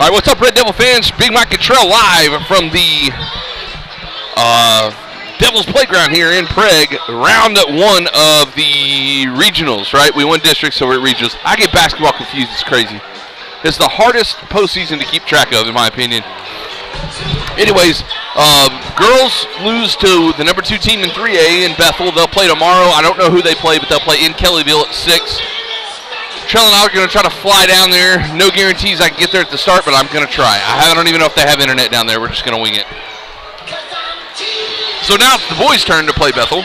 All right, what's up, Red Devil fans? Big Mike Cottrell live from the Devil's Playground here in Prague. Round 1 of the regionals, right? We won districts, so we're at regionals. I get basketball confused. It's crazy. It's the hardest postseason to keep track of, in my opinion. Anyways, girls lose to the number 2 team in 3A in Bethel. They'll play tomorrow. I don't know who they play, but they'll play in Kellyville at 6. Trell and I are going to try to fly down there. No guarantees I can get there at the start, but I'm going to try. I don't even know if they have internet down there. We're just going to wing it. So now it's the boys' turn to play Bethel.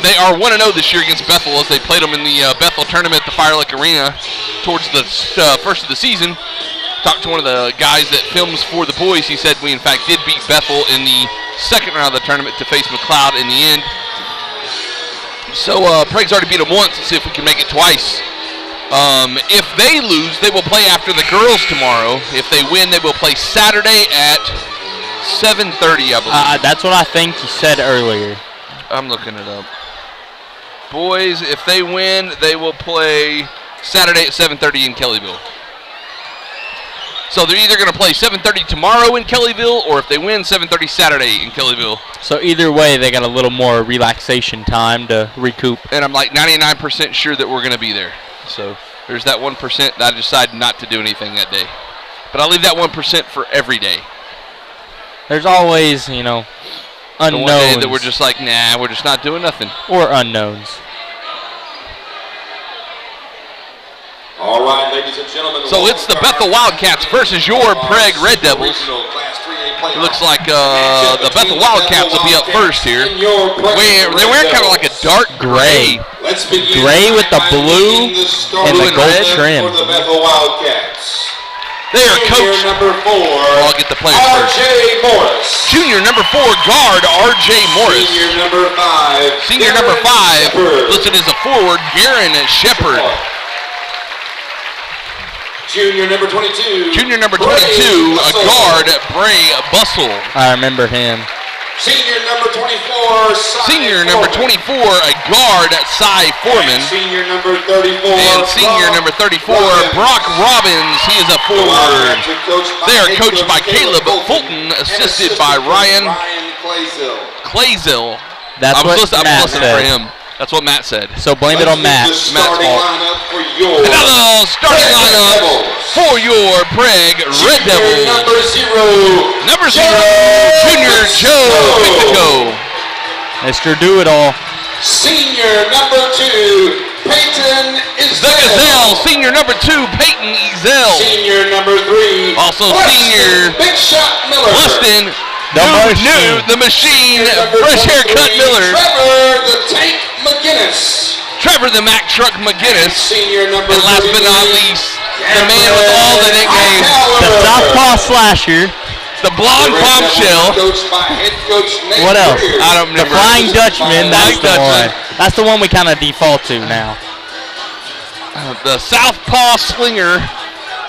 They are 1-0 this year against Bethel as they played them in the Bethel tournament at the Fire Lake Arena towards the first of the season. Talked to one of the guys that films for the boys. He said we, in fact, did beat Bethel in the second round of the tournament to face McLeod in the end. So Prague's already beat them once. Let's see if we can make it twice. If they lose, they will play after the girls tomorrow. If they win, they will play Saturday at 7:30, I believe. That's what I think you said earlier. I'm looking it up. Boys, if they win, they will play Saturday at 7:30 in Kellyville. So they're either going to play 7:30 tomorrow in Kellyville, or if they win, 7:30 Saturday in Kellyville. So either way, they got a little more relaxation time to recoup. And I'm like 99% sure that we're going to be there. So there's that 1% that I decided not to do anything that day. But I'll leave that 1% for every day. There's always, unknowns. The one day that we're just like, nah, we're just not doing nothing. Or unknowns. All right, ladies and gentlemen. So it's the Bethel Wildcats versus your Prague Red Devils. It looks like the Bethel Wildcats will be up first here. They're wearing kind of like a dark gray. Gray with the blue and the gold trim. They are coached. I'll get the players first. Junior number 4 guard R.J. Morris. Senior number 5 listed as a forward Garen Shepard. Junior number 22. Junior number 22, a guard, Bray Bussell. I remember him. Senior number 24, Senior number 24, a guard, Cy Foreman. Senior number 34. And senior number 34, Brock Robbins. He is a forward. They are coached by Caleb Fulton, assisted by Ryan Clazel. That's what Matt said. For him. That's what Matt said. So blame it on Matt. Matt's fault. Another starting lineup for your Prague Red Devils. Number 0, Junior Joe Pico. Mr. Do-It-All. Senior number 2, Peyton Ezel. The Gazelle. Senior number 2, Peyton Ezel. Senior number 3, also senior Big Shot Miller. Weston. The machine, fresh haircut Miller. Trevor the Tank McGinnis. Trevor the Mack Truck McGinnis. Senior number and last but not least, the man with all the nicknames. The Southpaw Slasher. The Blonde Bombshell. What else? I don't remember. The Flying Dutchman. That's the one. That's the one we kind of default to now. The Southpaw Slinger.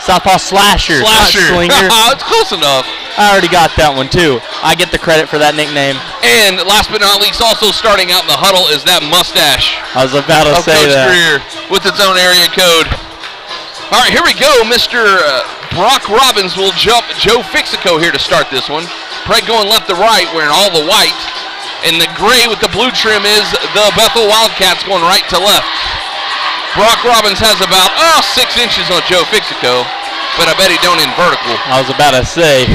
Southpaw Slasher. Slinger. It's close enough. I already got that one too. I get the credit for that nickname. And last but not least, also starting out in the huddle is that mustache. I was about to say Coach that. Greer with its own area code. All right, here we go. Mr. Brock Robbins will jump Joe Fixico here to start this one. Prague going left to right, wearing all the white. And the gray with the blue trim is the Bethel Wildcats going right to left. Brock Robbins has about 6 inches on Joe Fixico, but I bet he don't in vertical. I was about to say,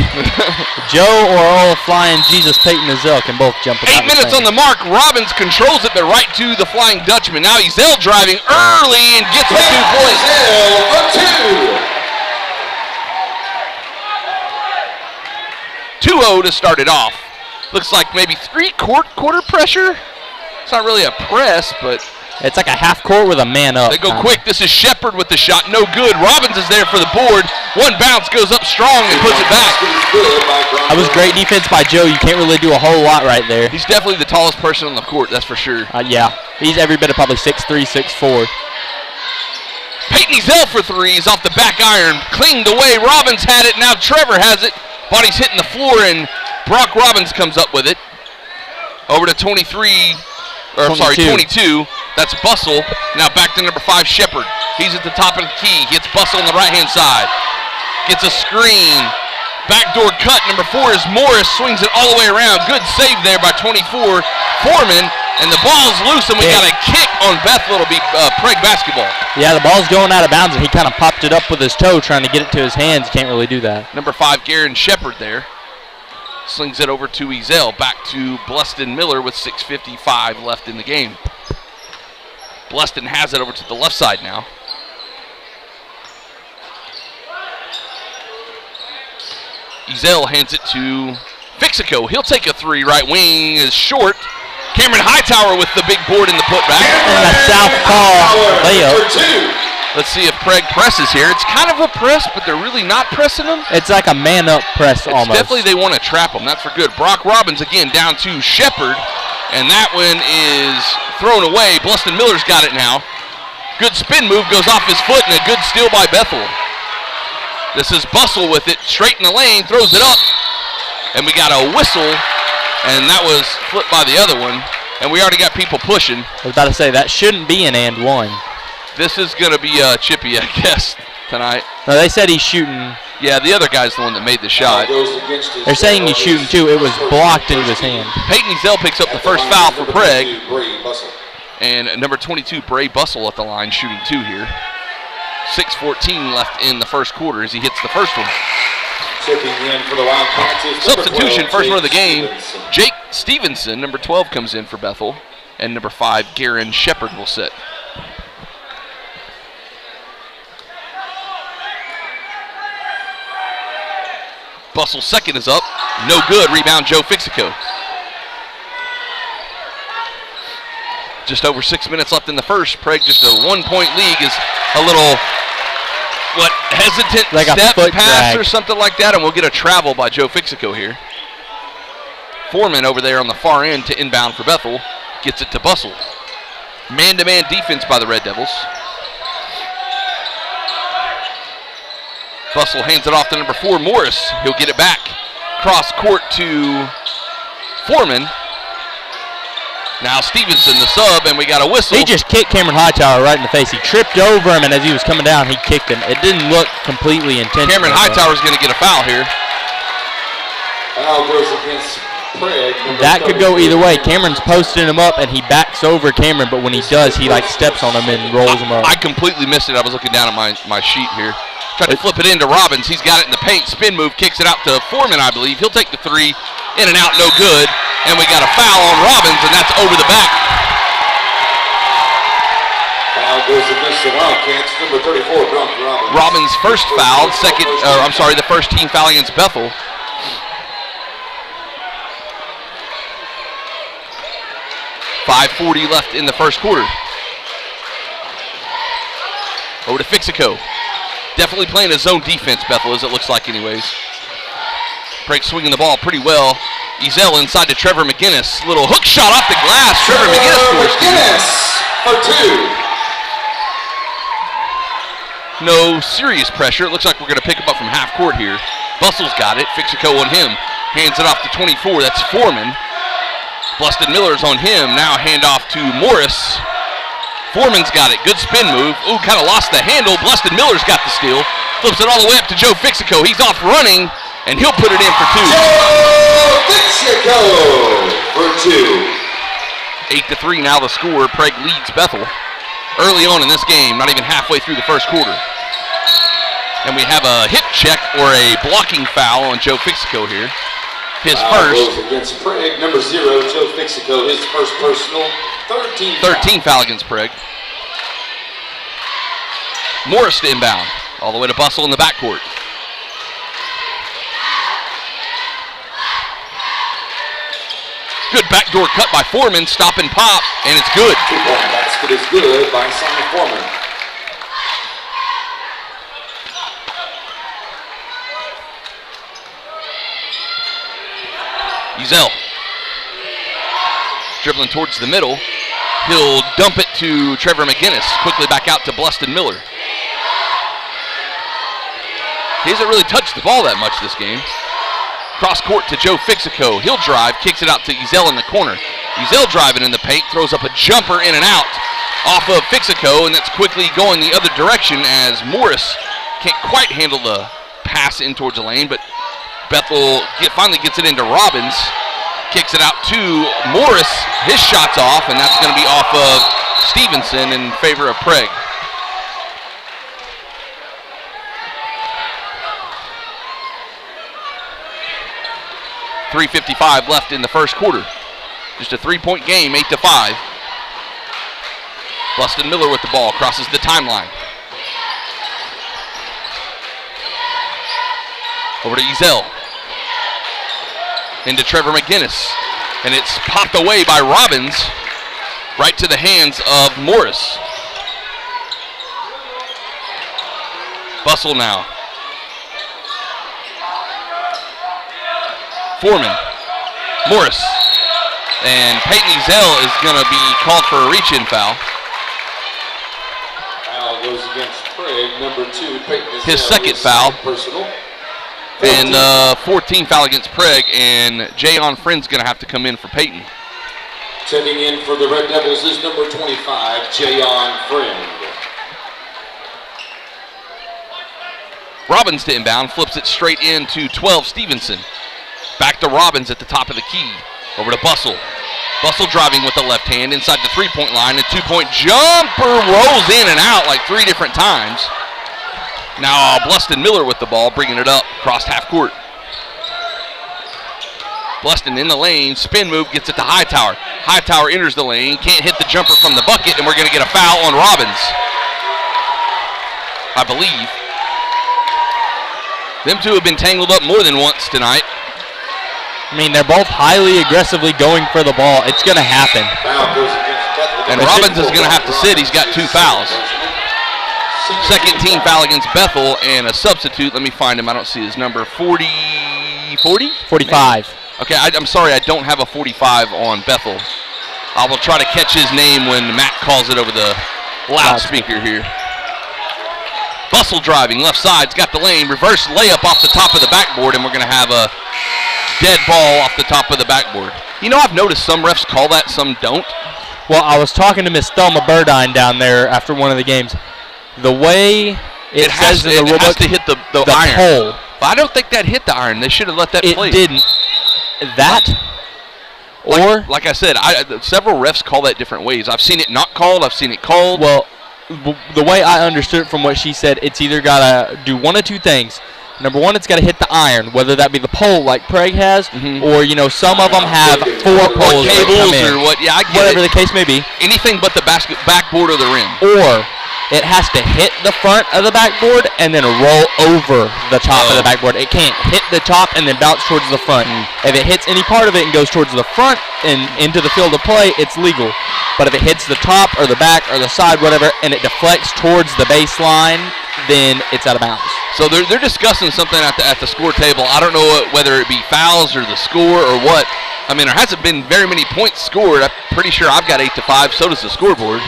Joe or old Flying Jesus Peyton Ezel can both jump. 8 minutes on the mark. Robbins controls it, but right to the Flying Dutchman. Now Ezel driving early and gets the 2 points. 2-0 to start it off. Looks like maybe 3/4 pressure. It's not really a press, but it's like a half court with a man up. They go quick. This is Shepard with the shot. No good. Robbins is there for the board. One bounce goes up strong and puts it back. That was great defense by Joe. You can't really do a whole lot right there. He's definitely the tallest person on the court, that's for sure. Yeah. He's every bit of probably 6'3", 6'4". Peyton Ezel for 3 is off the back iron. Cleaned away. Robbins had it. Now Trevor has it. Body's hitting the floor, and Brock Robbins comes up with it. Over to 22. That's Bussell. Now back to number 5, Shepard. He's at the top of the key. Hits Bussell on the right-hand side. Gets a screen. Backdoor cut. Number 4 is Morris. Swings it all the way around. Good save there by 24. Foreman. And the ball's loose, and we got a kick on Bethel. It'll be Prague basketball. Yeah, the ball's going out of bounds, and he kind of popped it up with his toe trying to get it to his hands. Can't really do that. Number 5, Garen Shepard there. Slings it over to Ezel. Back to Bluston Miller with 6:55 left in the game. Bluston has it over to the left side now. Ezel hands it to Fixico. He'll take a 3. Right wing is short. Cameron Hightower with the big board in the putback. And a southpaw layup. Let's see if Prague presses here. It's kind of a press, but they're really not pressing them. It's like a man-up press almost. Definitely they want to trap them. That's for good. Brock Robbins again down to Shepard, and that one is thrown away. Bluston Miller's got it now. Good spin move, goes off his foot, and a good steal by Bethel. This is Bustle with it, straight in the lane, throws it up, and we got a whistle. And that was flipped by the other one. And we already got people pushing. I was about to say, that shouldn't be an and one. This is going to be Chippy, I guess, tonight. No, they said he's shooting. Yeah, the other guy's the one that made the shot. They're saying he's shooting too. It was blocked into his hand. Peyton Ezel picks up the first foul for Prague. And number 22, Bray Bustle at the line, shooting 2 here. 6:14 left in the first quarter as he hits the first one. Checking in for the Wildcats. Substitution, first one of the game. Jake Stevenson, number 12, comes in for Bethel. And number 5, Garen Shepard will sit. Bustle's second is up. No good. Rebound, Joe Fixico. Just over 6 minutes left in the first. Prague just a 1-point league is a little... hesitant like step pass drag. or something like that, and we'll get a travel by Joe Fixico here. Foreman over there on the far end to inbound for Bethel. Gets it to Bustle. Man-to-man defense by the Red Devils. Bustle hands it off to number 4, Morris. He'll get it back. Cross court to Foreman. Now Stevenson, the sub, and we got a whistle. He just kicked Cameron Hightower right in the face. He tripped over him, and as he was coming down, he kicked him. It didn't look completely intentional. Cameron Hightower's going to get a foul here. Foul goes against Prague. That could go either way. Cameron's posting him up, and he backs over Cameron, but when he does, he like steps on him and rolls him up. I completely missed it. I was looking down at my sheet here. Tried to flip it into Robbins. He's got it in the paint. Spin move, kicks it out to Foreman, I believe. He'll take the 3. In and out, no good. And we got a foul on Robbins, and that's over the back. Foul goes against the Wildcats. Number 34, Brock Robbins. Robbins first foul, the first team foul against Bethel. .540 left in the first quarter. Over to Fixico. Definitely playing a zone defense, Bethel, as it looks like anyways. Prague swinging the ball pretty well. Ezel inside to Trevor McGinnis. Little hook shot off the glass. Trevor McGinnis for 2. No serious pressure. It looks like we're going to pick him up from half court here. Bustle's got it. Fixico on him. Hands it off to 24. That's Foreman. Bluston Miller's on him. Now hand off to Morris. Foreman's got it. Good spin move. Ooh, kind of lost the handle. Bluston Miller's got the steal. Flips it all the way up to Joe Fixico. He's off running, and he'll put it in for 2. Joe Fixico for 2. 8-3 now the score. Prague leads Bethel early on in this game, not even halfway through the first quarter. And we have a hip check or a blocking foul on Joe Fixico here. His first. Against Prague, number 0, Joe Fixico, his first personal, 13 foul against Prague. Morris to inbound, all the way to Bustle in the backcourt. Good backdoor cut by Foreman, stop and pop, and it's good. 2-point basket is good by Simon Foreman. Ezel. Dribbling towards the middle. He'll dump it to Trevor McGinnis. Quickly back out to Bluston Miller. He hasn't really touched the ball that much this game. Cross court to Joe Fixico. He'll drive, kicks it out to Ezel in the corner. Ezel driving in the paint, throws up a jumper in and out off of Fixico, and that's quickly going the other direction as Morris can't quite handle the pass in towards the lane, but Bethel finally gets it into Robbins. Kicks it out to Morris. His shot's off, and that's going to be off of Stevenson in favor of Prague. .355 left in the first quarter. Just a 3-point game, 8-5. Buston Miller with the ball, crosses the timeline. Over to Ezel. Into Trevor McGinnis. And it's popped away by Robbins. Right to the hands of Morris. Bustle now. Foreman. Morris. And Peyton Ezel is going to be called for a reach-in foul. Foul goes against Prague, number 2, Peyton Ezel. His second foul. Personal. And 14 foul against Prague, and Jayon Friend's going to have to come in for Peyton. Checking in for the Red Devils is number 25, Jayon Friend. Robbins to inbound, flips it straight into 12, Stevenson. Back to Robbins at the top of the key. Over to Bustle. Bustle driving with the left hand inside the three-point line. A two-point jumper rolls in and out like 3 different times. Now Bluston Miller with the ball, bringing it up across half court. Bluston in the lane, spin move, gets it to Hightower. Hightower enters the lane, can't hit the jumper from the bucket, and we're going to get a foul on Robbins, I believe. Them two have been tangled up more than once tonight. I mean, they're both highly aggressively going for the ball. It's going to happen. And Robbins is going to have to sit. He's got 2 fouls. Second team foul against Bethel, and a substitute. Let me find him. I don't see his number. 40? 45. Okay, I'm sorry. I don't have a 45 on Bethel. I will try to catch his name when Matt calls it over the loudspeaker here. Bustle driving, left side's got the lane. Reverse layup off the top of the backboard, and we're going to have a dead ball off the top of the backboard. You know, I've noticed some refs call that, some don't. Well, I was talking to Miss Thelma Burdine down there after one of the games. The way it says in the rule book, has to hit the iron. Pole. But I don't think that hit the iron. They should have let that play. It didn't. That, or like I said, several refs call that different ways. I've seen it not called. I've seen it called. Well, the way I understood it from what she said, it's either got to do one of 2 things. Number 1, it's got to hit the iron, whether that be the pole like Prague has, or, you know, some of them have 4 poles that come in. Or what, yeah, I get whatever it. the case may be. Anything but the backboard or the rim. Or it has to hit the front of the backboard and then roll over the top of the backboard. It can't hit the top and then bounce towards the front. If it hits any part of it and goes towards the front and into the field of play, it's legal. But if it hits the top or the back or the side, whatever, and it deflects towards the baseline, then it's out of bounds. So they're discussing something at the score table. I don't know whether it be fouls or the score or what. I mean, there hasn't been very many points scored. I'm pretty sure I've got 8-5. So does the scoreboard.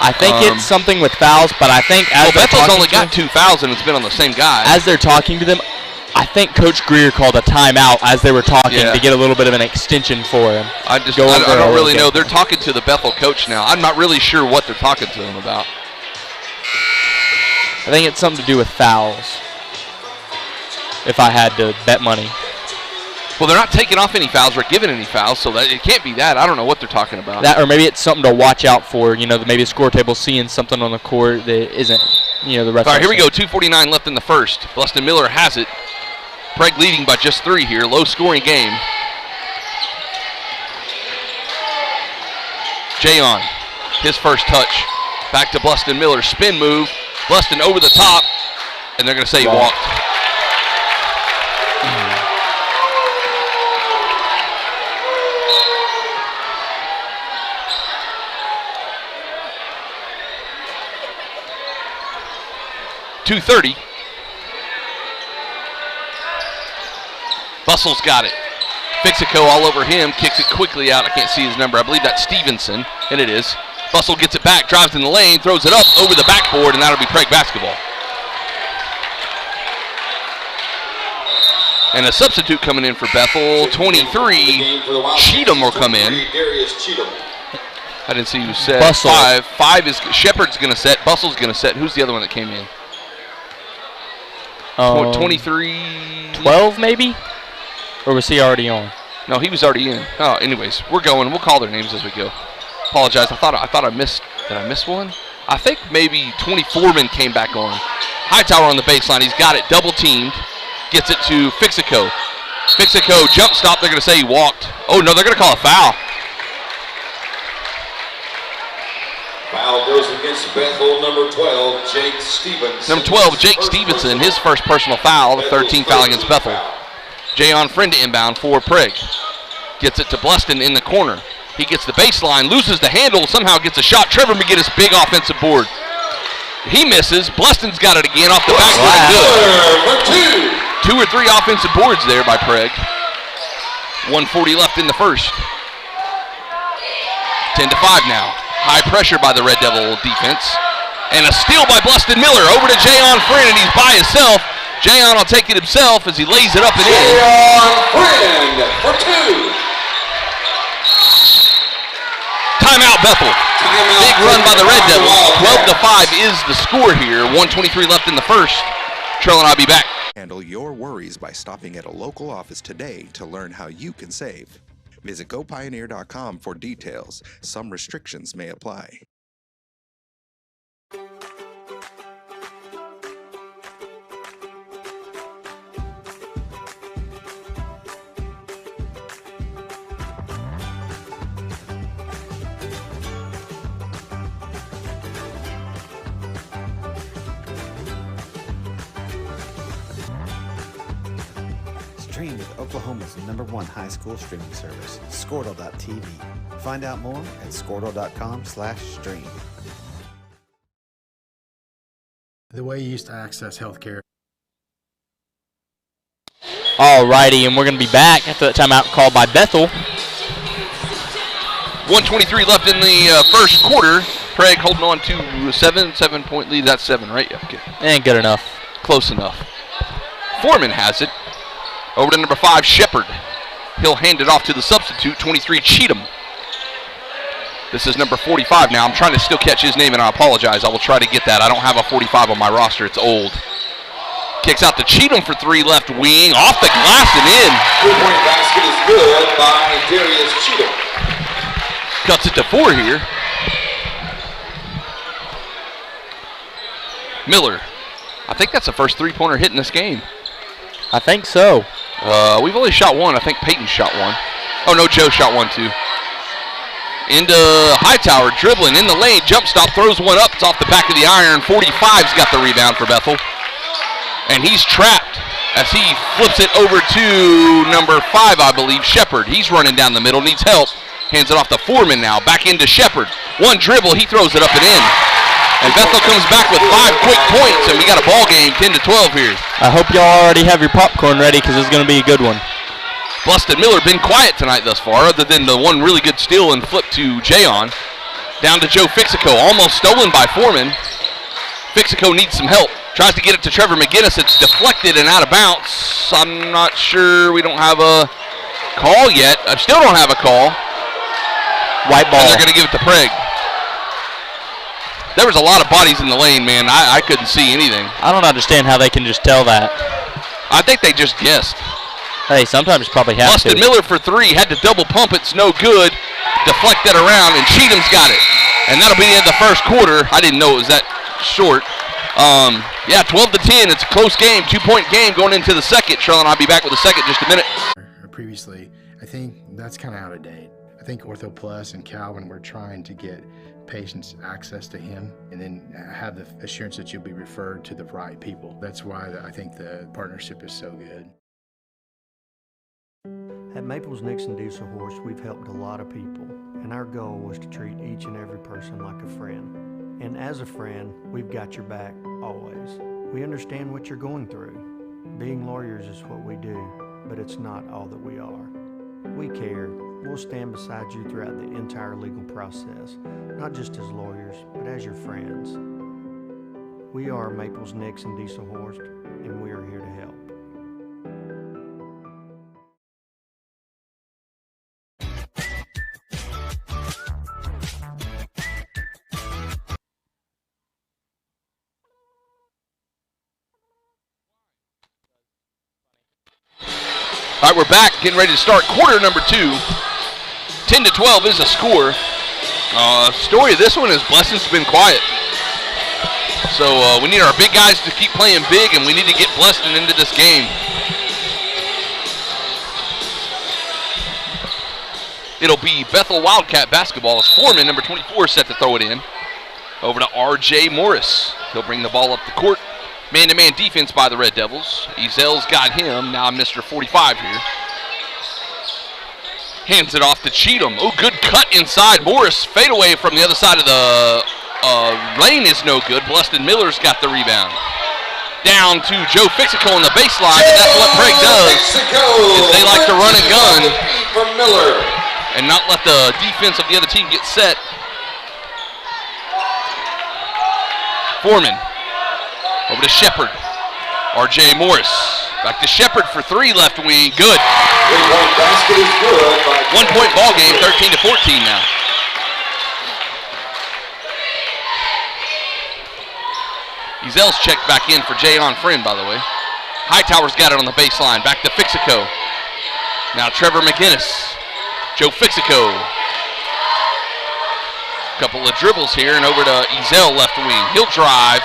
I think it's something with fouls, but I think as Bethel's only got 2 fouls and it's been on the same guy. As they're talking to them, I think Coach Greer called a timeout as they were talking to get a little bit of an extension for him. I don't really know. They're talking to the Bethel coach now. I'm not really sure what they're talking to him about. I think it's something to do with fouls, if I had to bet money. Well, they're not taking off any fouls or giving any fouls, so it can't be that. I don't know what they're talking about. That, or maybe it's something to watch out for. You know, maybe the score table seeing something on the court that isn't, you know, the rest. All right, here we go. 2:49 left in the first. Bluston Miller has it. Prague leading by just 3 here. Low-scoring game. Jayon, his first touch. Back to Bluston Miller. Spin move. Bluston over the top, and they're going to say he walked. .230. Bustle's got it. Fixico all over him, kicks it quickly out. I can't see his number. I believe that's Stevenson, and it is. Bustle gets it back, drives in the lane, throws it up over the backboard, and that'll be Prague basketball. And a substitute coming in for Bethel, 23. Cheatham will come in. I didn't see who said. Bustle. 5 is Shepard's going to set. Bustle's going to set. Who's the other one that came in? 23. 12 maybe? Or was he already on? No, he was already in. Oh, anyways, we're going. We'll call their names as we go. Apologize. I thought I missed. Did I miss one? I think maybe 24man came back on. Hightower on the baseline. He's got it double teamed. Gets it to Fixico. Fixico jump stop. They're going to say he walked. Oh no, they're going to call a foul. Foul goes against Bethel, number 12, Jake Stevenson. Number 12, Jake Stevenson, his first personal foul, the 13th foul against Bethel. Jayon Friend to inbound for Prague. Gets it to Bleston in the corner. He gets the baseline, loses the handle, somehow gets a shot. Trevor McGinnis, big offensive board. He misses. Bleston's got it again off the backboard. Good. 2 or 3 offensive boards there by Prague. 1:40 left in the first. 10-5 now. High pressure by the Red Devil defense. And a steal by Bleston Miller over to Jayon Friend, and he's by himself. Jayon will take it himself as he lays it up and in. Jayon Friend for 2. Timeout Bethel. Big run by the Red Devils. 12-5 is the score here. 1:23 left in the first. Trell and I'll be back. Handle your worries by stopping at a local office today to learn how you can save. Visit GoPioneer.com for details. Some restrictions may apply. Stream with Oklahoma's #1 high school streaming service, Squirtle.tv. Find out more at Squirtle.com/stream. The way you used to access healthcare. Alrighty, and we're going to be back after that timeout called by Bethel. 1:23 left in the first quarter. Prague holding on to a 7-point lead. That's 7, right? Yeah, okay. Ain't good enough. Close enough. Foreman has it. Over to number 5, Shepard. He'll hand it off to the substitute, 23, Cheatham. This is number 45 now. I'm trying to still catch his name, and I apologize. I will try to get that. I don't have a 45 on my roster. It's old. Kicks out to Cheatham for 3, left wing. Off the glass and in. 3-point basket is good by Darius Cheatham. Cuts it to 4 here. Miller. I think that's the first 3-pointer hit in this game. I think so. We've only shot 1. I think Peyton shot 1. Oh, no, Joe shot 1, too. Into Hightower, dribbling in the lane. Jump stop, throws one up. It's off the back of the iron. 45's got the rebound for Bethel. And he's trapped as he flips it over to number 5, I believe, Shepard. He's running down the middle, needs help. Hands it off to Foreman now. Back into Shepard. One dribble, he throws it up and in. And Bethel comes back with 5 quick points, and we got a ball game, 10-12 here. I hope y'all already have your popcorn ready because it's going to be a good one. Bleston Miller been quiet tonight thus far, other than the one really good steal and flip to Jayon. Down to Joe Fixico, almost stolen by Foreman. Fixico needs some help. Tries to get it to Trevor McGinnis. It's deflected and out of bounds. I'm not sure. We don't have a call yet. I still don't have a call. White ball. And they're going to give it to Prague. There was a lot of bodies in the lane, man. I couldn't see anything. I don't understand how they can just tell that. I think they just guessed. Hey, sometimes probably have Bleston to. Miller for 3. Had to double pump. It's no good. Deflect that around, and Cheatham's got it. And that'll be the end of the first quarter. I didn't know it was that short. Yeah, 12-10. It's a close game. 2-point game going into the second. Charlotte and I'll be back with the second in just a minute. Previously, I think that's kind of out of date. I think Ortho Plus and Calvin were trying to get patients access to him and then have the assurance that you'll be referred to the right people. That's why I think the partnership is so good. At Maples Nixon Diesel Horse, we've helped a lot of people, and our goal was to treat each and every person like a friend. And as a friend, we've got your back, always. We understand what you're going through. Being lawyers is what we do, but it's not all that we are. We care. We'll stand beside you throughout the entire legal process, not just as lawyers, but as your friends. We are Maples Nixon Diesel Horse, and we are here to help. All right, we're back, getting ready to start quarter number 2. 10-12 is a score. Story of this one is Blessing's been quiet. So we need our big guys to keep playing big, and we need to get Blessing into this game. It'll be Bethel Wildcat basketball as Foreman, number 24, set to throw it in. Over to R.J. Morris. He'll bring the ball up the court. Man-to-man defense by the Red Devils. Ezel's got him. Now Mr. 45 here. Hands it off to Cheatham. Oh, good cut inside. Morris fade away from the other side of the lane is no good. Bluston Miller's got the rebound. Down to Joe Fixico on the baseline, and that's what Prague does. Is they like to run and gun from Miller and not let the defense of the other team get set. Foreman. Over to Shepard. R.J. Morris. Back to Shepard for 3, left wing. Good. 3-point basket is good. 1-point ball game, 13-14 now. Ezel's checked back in for Jayon Friend, by the way. Hightower's got it on the baseline. Back to Fixico. Now Trevor McGinnis. Joe Fixico. Couple of dribbles here, and over to Ezel, left wing. He'll drive.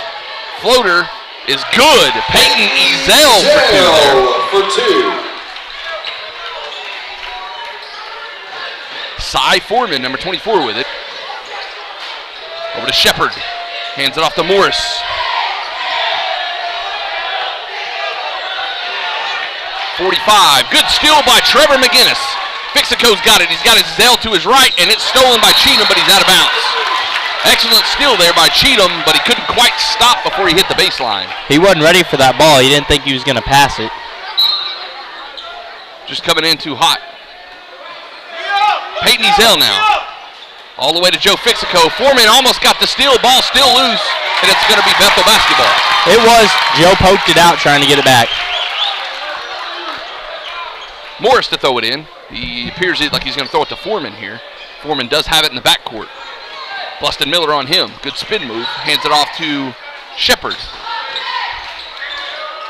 Floater is good. Peyton Ezel for 2. Cy Foreman, number 24, with it. Over to Shepard. Hands it off to Morris. 45. Good steal by Trevor McGinnis. Fixico's got it. He's got Ezel to his right, and it's stolen by Cheatham, but he's out of bounds. Excellent steal there by Cheatham, but he couldn't quite stop before he hit the baseline. He wasn't ready for that ball. He didn't think he was going to pass it. Just coming in too hot. Peyton Ezel now. All the way to Joe Fixico. Foreman almost got the steal. Ball still loose, and it's going to be Bethel basketball. It was. Joe poked it out trying to get it back. Morris to throw it in. He appears like he's going to throw it to Foreman here. Foreman does have it in the backcourt. Bluston Miller on him. Good spin move. Hands it off to Shepard.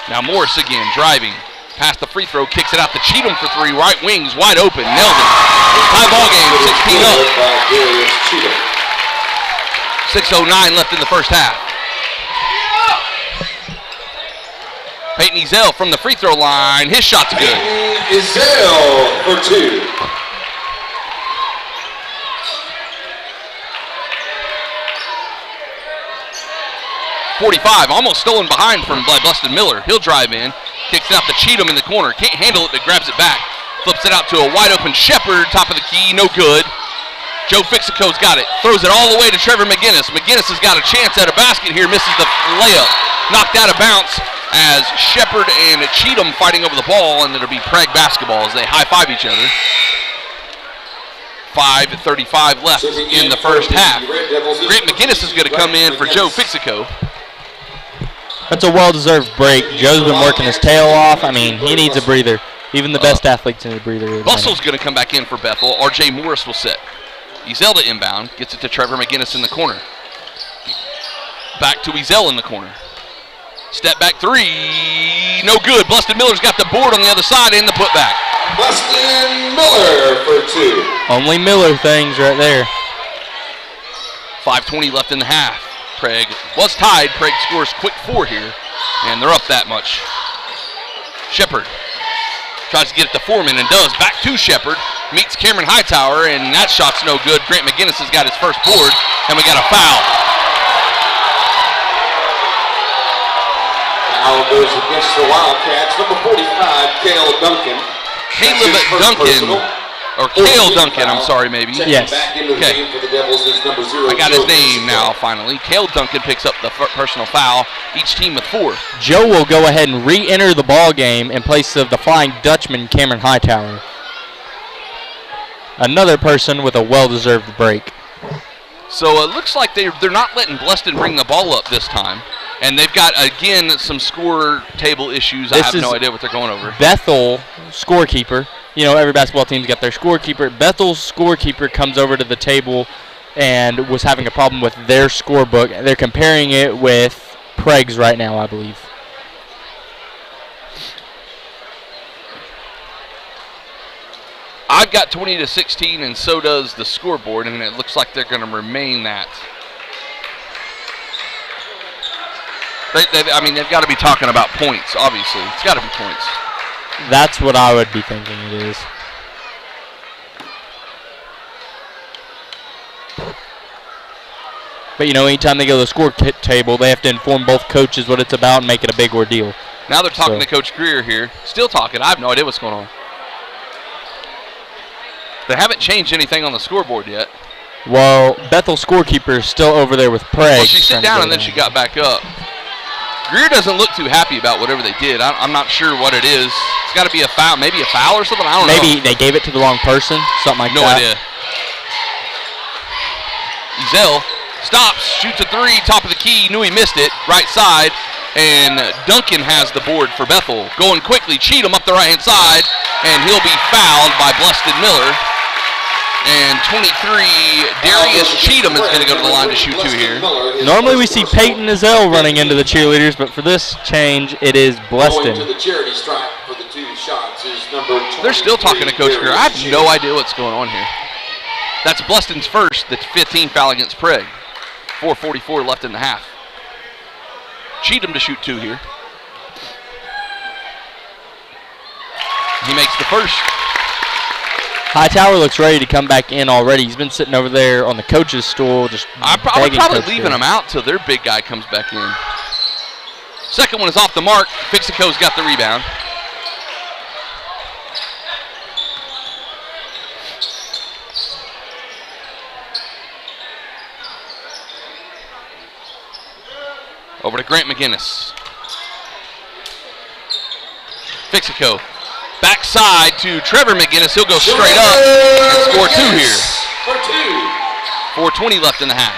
Now Morris again driving. Past the free throw. Kicks it out to Cheatham for 3. Right wing's wide open. Nailed it. High ball game. 16 up. 6:09 left in the first half. Peyton Ezel from the free throw line. His shot's good. Peyton Ezel for 2. .45, almost stolen behind from Bluston Miller. He'll drive in, kicks it out to Cheatham in the corner. Can't handle it, but grabs it back. Flips it out to a wide open Shepard, top of the key, no good. Joe Fixico's got it. Throws it all the way to Trevor McGinnis. McGinnis has got a chance at a basket here, misses the layup. Knocked out of bounds as Shepard and Cheatham fighting over the ball, and it'll be Prague basketball as they high-five each other. 5:35 left in the first half. Grant McGinnis is going to come in for Joe Fixico. That's a well-deserved break. Joe's been working his tail off. I mean, he needs a breather. Even the best athletes need a breather. Russell's going to come back in for Bethel. R.J. Morris will sit. Ezel to inbound. Gets it to Trevor McGinnis in the corner. Back to Ezel in the corner. Step back 3. No good. Bluston Miller's got the board on the other side and the putback. Bluston Miller for 2. Only Miller things right there. 5:20 left in the half. Prague was tied. Prague scores quick 4 here, and they're up that much. Shepard tries to get it to Foreman and does. Back to Shepard. Meets Cameron Hightower, and that shot's no good. Grant McGinnis has got his first board, and we got a foul. Foul goes against the Wildcats. Number 45, Cale Duncan. Caleb Duncan. Or Cale Duncan, I'm sorry, maybe. Yes. Okay. I got his name now, finally. Cale Duncan picks up the personal foul. Each team with 4. Joe will go ahead and re-enter the ball game in place of the Flying Dutchman, Cameron Hightower. Another person with a well-deserved break. So it looks like they're not letting Bluston bring the ball up this time. And they've got, again, some score table issues. I have no idea what they're going over. Bethel scorekeeper. You know, every basketball team's got their scorekeeper. Bethel's scorekeeper comes over to the table and was having a problem with their scorebook. They're comparing it with Prague's right now, I believe. I've got 20-16, and so does the scoreboard, and it looks like they're going to remain that. They've got to be talking about points, obviously. It's got to be points. That's what I would be thinking it is. But, anytime they go to the score table, they have to inform both coaches what it's about and make it a big ordeal. Now they're talking to Coach Greer here. Still talking. I have no idea what's going on. They haven't changed anything on the scoreboard yet. Well, Bethel scorekeeper is still over there with Prague. Well, she sat down and then she got back up. Greer doesn't look too happy about whatever they did. I'm not sure what it is. It's got to be a foul, maybe a foul or something. I don't know. Maybe they gave it to the wrong person, something like that. No idea. Ezell stops, shoots a three, top of the key. Knew he missed it, right side. And Duncan has the board for Bethel. Going quickly, Cheatham up the right-hand side, and he'll be fouled by Bluston Miller. And 23, Darius Cheatham is going to go to the line to shoot two here. Normally we see Peyton Ezell running into the cheerleaders, but for this change, it is Bluston. They're still talking to Coach Greer. I have no idea what's going on here. That's Bluston's first, the 15th foul against Prague. 4:44 left in the half. Cheatham to shoot two here. He makes the first. Hightower looks ready to come back in already. He's been sitting over there on the coach's stool just I'm probably leaving him out till their big guy comes back in. Second one is off the mark. Fixico's got the rebound. Over to Grant McGinnis. Fixico. Backside to Trevor McGinnis. He'll go straight up and score two here. 4:20 left in the half.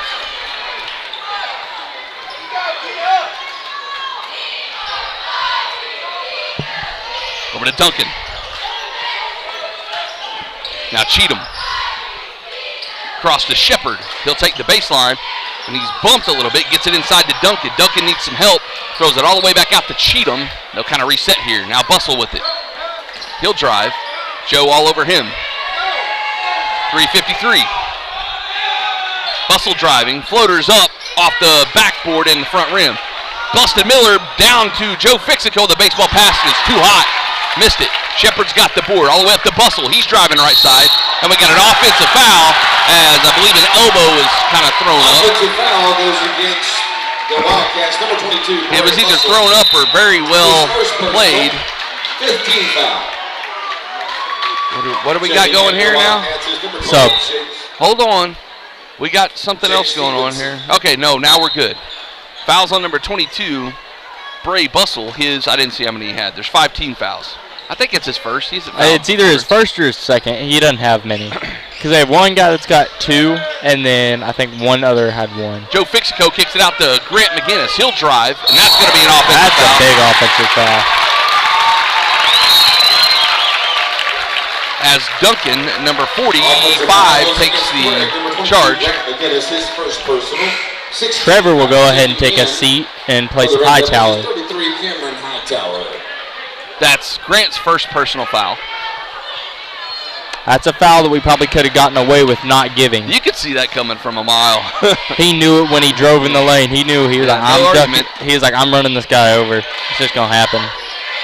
Over to Duncan. Now Cheatham. Cross to Shepard. He'll take the baseline. And he's bumped a little bit, gets it inside to Duncan. Duncan needs some help, throws it all the way back out to Cheatham. They'll kind of reset here. Now Bustle with it. He'll drive. Joe all over him. 3:53. Bustle driving. Floaters up off the backboard in the front rim. Bluston Miller down to Joe Fixico. The baseball pass is too hot. Missed it. Shepard's got the board all the way up to Bustle. He's driving right side. And we got an offensive foul as I believe an elbow is kind of thrown up. Offensive foul goes against the Wildcats, number 22. It was either thrown up or very well played. 15 foul. What do we got going here now? Subs. Hold on. We got something else going on here. Okay, no, now we're good. Fouls on number 22, Bray Bustle. I didn't see how many he had. There's 5 team fouls. I think it's his first. It's either his first or his second. He doesn't have many. Because they have one guy that's got 2, and then I think one other had 1. Joe Fixico kicks it out to Grant McGinnis. He'll drive, and that's going to be an offensive foul. That's a big offensive foul. As Duncan, number 45, takes the charge. Trevor will go ahead and take a seat in place of Hightower. That's Grant's first personal foul. That's a foul that we probably could have gotten away with not giving. You could see that coming from a mile. He knew it when he drove in the lane. He knew. He was like, I'm running this guy over. It's just going to happen.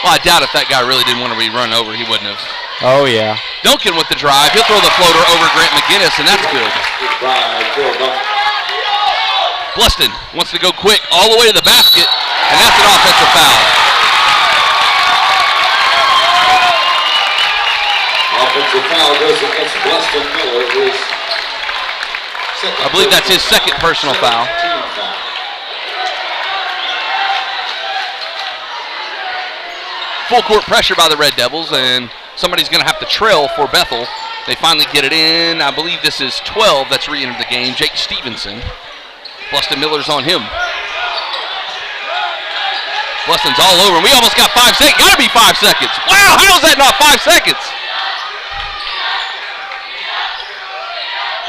Well, I doubt if that guy really didn't want to be run over, he wouldn't have. Oh, yeah. Duncan with the drive. He'll throw the floater over Grant McGinnis, and that's good. Bluston wants to go quick all the way to the basket, and that's an offensive foul. Offensive foul goes against Bluston Miller. I believe that's his second personal foul. Full court pressure by the Red Devils, and somebody's going to have to trail for Bethel. They finally get it in. I believe this is 12 that's re-entered the game. Jake Stevenson. Bluston Miller's on him. Bluston's all over, and we almost got 5 seconds. Got to be 5 seconds. Wow, how is that not 5 seconds?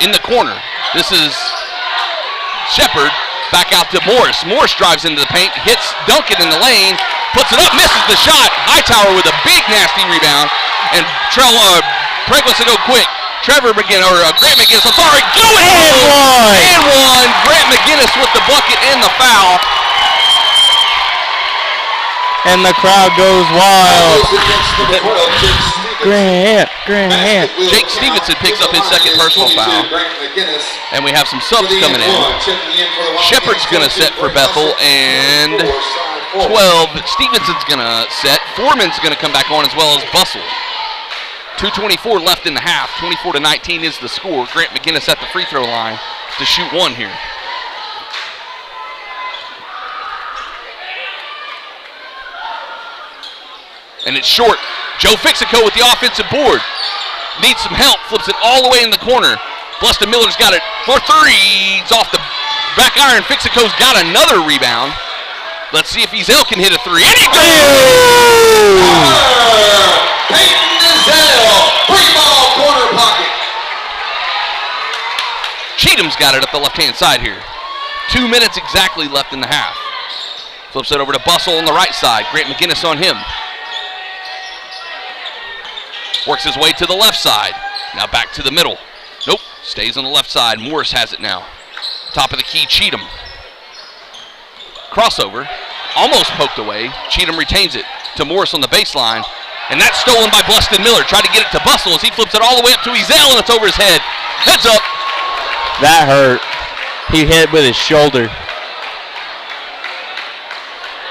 In the corner. This is Shepard. Back out to Morris. Morris drives into the paint, hits Duncan in the lane, puts it up, misses the shot. Hightower with a big nasty rebound, and Prague wants to go quick. Grant McGinnis, I'm sorry, going And one. Grant McGinnis with the bucket and the foul. And the crowd goes wild. Grant. Jake Stevenson picks up his second personal foul. And we have some subs coming in. Shepard's going to set for Bethel, and 12. Stevenson's going to set. Foreman's going to come back on, as well as Bustle. 2:24 left in the half. 24-19 is the score. Grant McGinnis at the free throw line to shoot one here. And it's short. Joe Fixico with the offensive board. Needs some help. Flips it all the way in the corner. Bluston Miller's got it for three. It's off the back iron. Fixico's got another rebound. Let's see if Ezel can hit a three. And he goes! Peyton Ezel, free ball, corner pocket. Cheatham's got it up the left-hand side here. 2 minutes exactly left in the half. Flips it over to Bustle on the right side. Grant McGinnis on him. Works his way to the left side. Now back to the middle. Nope, stays on the left side. Morris has it now. Top of the key, Cheatham. Crossover, almost poked away. Cheatham retains it to Morris on the baseline. And that's stolen by Bluston Miller. Tried to get it to Bustle as he flips it all the way up to Ezel, and it's over his head. Heads up. That hurt. He hit it with his shoulder.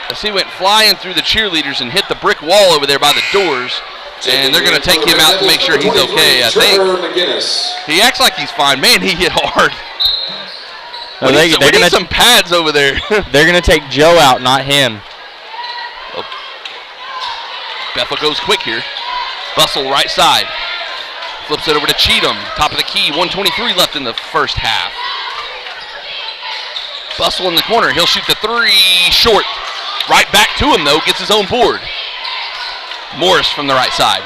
As he went flying through the cheerleaders and hit the brick wall over there by the doors. And they're going to take him out to make sure he's okay, I think. He acts like he's fine. Man, he hit hard. No, we need some pads over there. They're going to take Joe out, not him. Oh. Bethel goes quick here. Bustle right side. Flips it over to Cheatham. Top of the key, 1:23 left in the first half. Bustle in the corner. He'll shoot the three short. Right back to him, though. Gets his own board. Morris from the right side.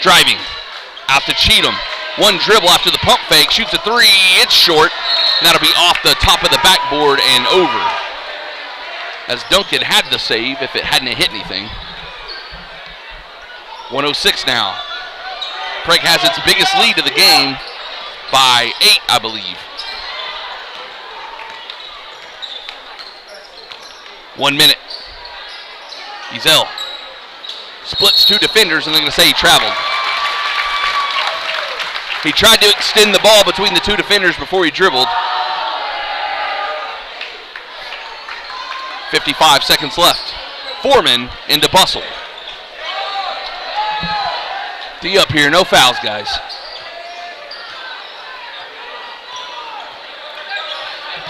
Driving. Out to Cheatham. One dribble after the pump fake. Shoots a three. It's short. And that'll be off the top of the backboard and over. As Duncan had the save if it hadn't hit anything. 1:06 now. Prague has its biggest lead of the game by 8, I believe. 1 minute. Ezel splits two defenders, and they're going to say he traveled. He tried to extend the ball between the two defenders before he dribbled. 55 seconds left. Foreman into Bustle. D up here, no fouls, guys.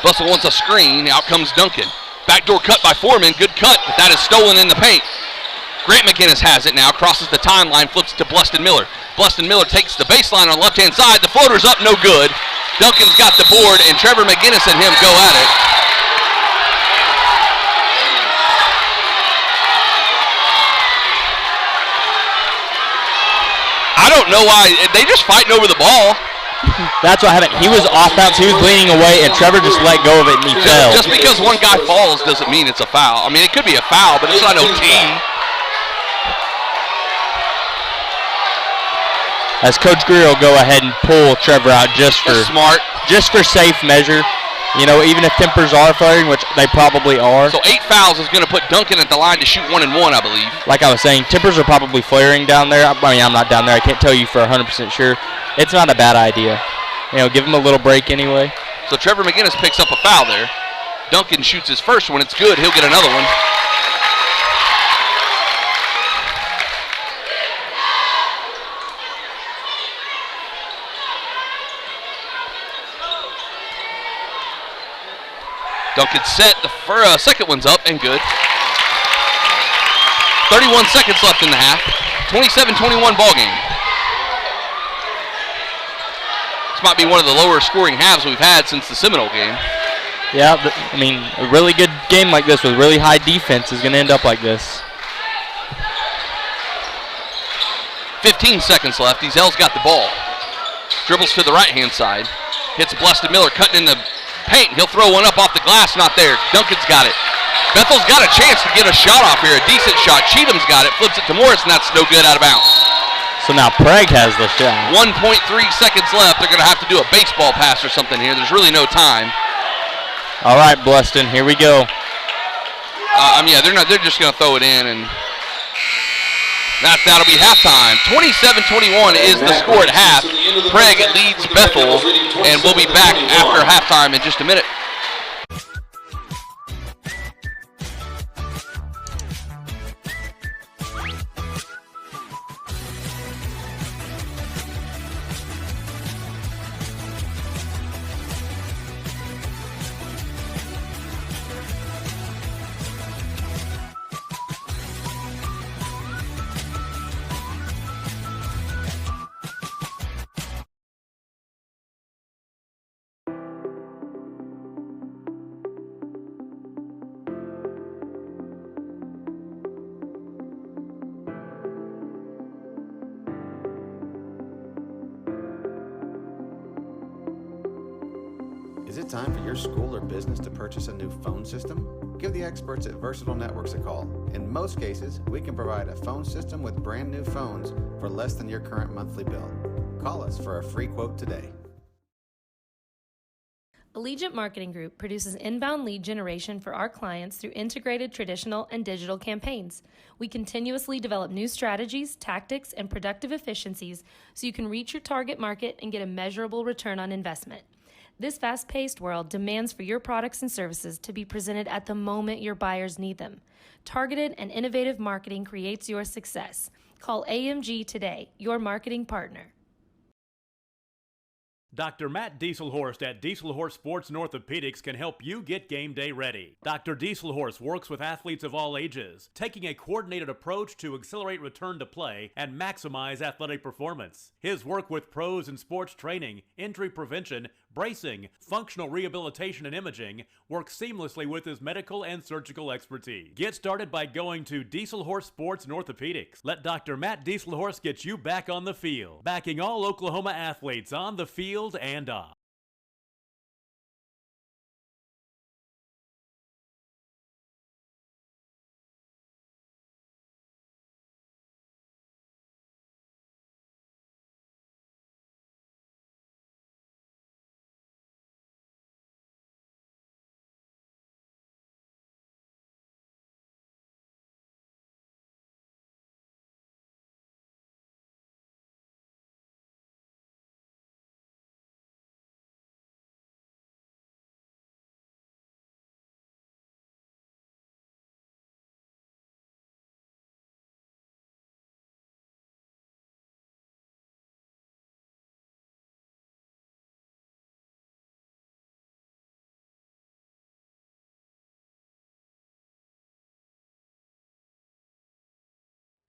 Bustle wants a screen, out comes Duncan. Backdoor cut by Foreman, good cut, but that is stolen in the paint. Grant McGinnis has it now, crosses the timeline, flips it to Bluston Miller. Bluston Miller takes the baseline on the left-hand side. The floater's up, no good. Duncan's got the board, and Trevor McGinnis and him go at it. I don't know why. They just fighting over the ball. That's what happened. He was off bounce. He was leaning away, and Trevor just let go of it, and he fell. Just because one guy falls doesn't mean it's a foul. I mean, it could be a foul, but it's not no team. As Coach Greer will go ahead and pull Trevor out just for safe measure. You know, even if tempers are flaring, which they probably are. So 8 fouls is going to put Duncan at the line to shoot 1 and 1, I believe. Like I was saying, tempers are probably flaring down there. I mean, I'm not down there. I can't tell you for 100% sure. It's not a bad idea. You know, give him a little break anyway. So Trevor McGinnis picks up a foul there. Duncan shoots his first one. It's good. He'll get another one. Duncan set. The second one's up and good. 31 seconds left in the half. 27-21 ball game. This might be one of the lower scoring halves we've had since the Seminole game. Yeah, I mean, a really good game like this with really high defense is going to end up like this. 15 seconds left. Ezel's got the ball. Dribbles to the right-hand side. Hits Bluston Miller, cutting in the paint. He'll throw one up off the glass. Not there. Duncan's got it. Bethel's got a chance to get a shot off here. A decent shot. Cheatham's got it. Flips it to Morris, and that's no good, out of bounds. So now Prague has the shot. 1.3 seconds left. They're going to have to do a baseball pass or something here. There's really no time. All right, Bluston, here we go. Yeah, they're just going to throw it in, and that'll be halftime. 27-21 is the score at half. Prague leads Bethel, and we'll be back after halftime in just a minute. Is it time for your school or business to purchase a new phone system? Give the experts at Versatile Networks a call. In most cases, we can provide a phone system with brand new phones for less than your current monthly bill. Call us for a free quote today. Allegiant Marketing Group produces inbound lead generation for our clients through integrated traditional and digital campaigns. We continuously develop new strategies, tactics, and productive efficiencies so you can reach your target market and get a measurable return on investment. This fast-paced world demands for your products and services to be presented at the moment your buyers need them. Targeted and innovative marketing creates your success. Call AMG today, your marketing partner. Dr. Matt Dieselhorst at Dieselhorst Sports and Orthopedics can help you get game day ready. Dr. Dieselhorst works with athletes of all ages, taking a coordinated approach to accelerate return to play and maximize athletic performance. His work with pros in sports training, injury prevention, bracing, functional rehabilitation, and imaging works seamlessly with his medical and surgical expertise. Get started by going to Dieselhorst Sports and Orthopedics. Let Dr. Matt Dieselhorst get you back on the field, backing all Oklahoma athletes on the field and off.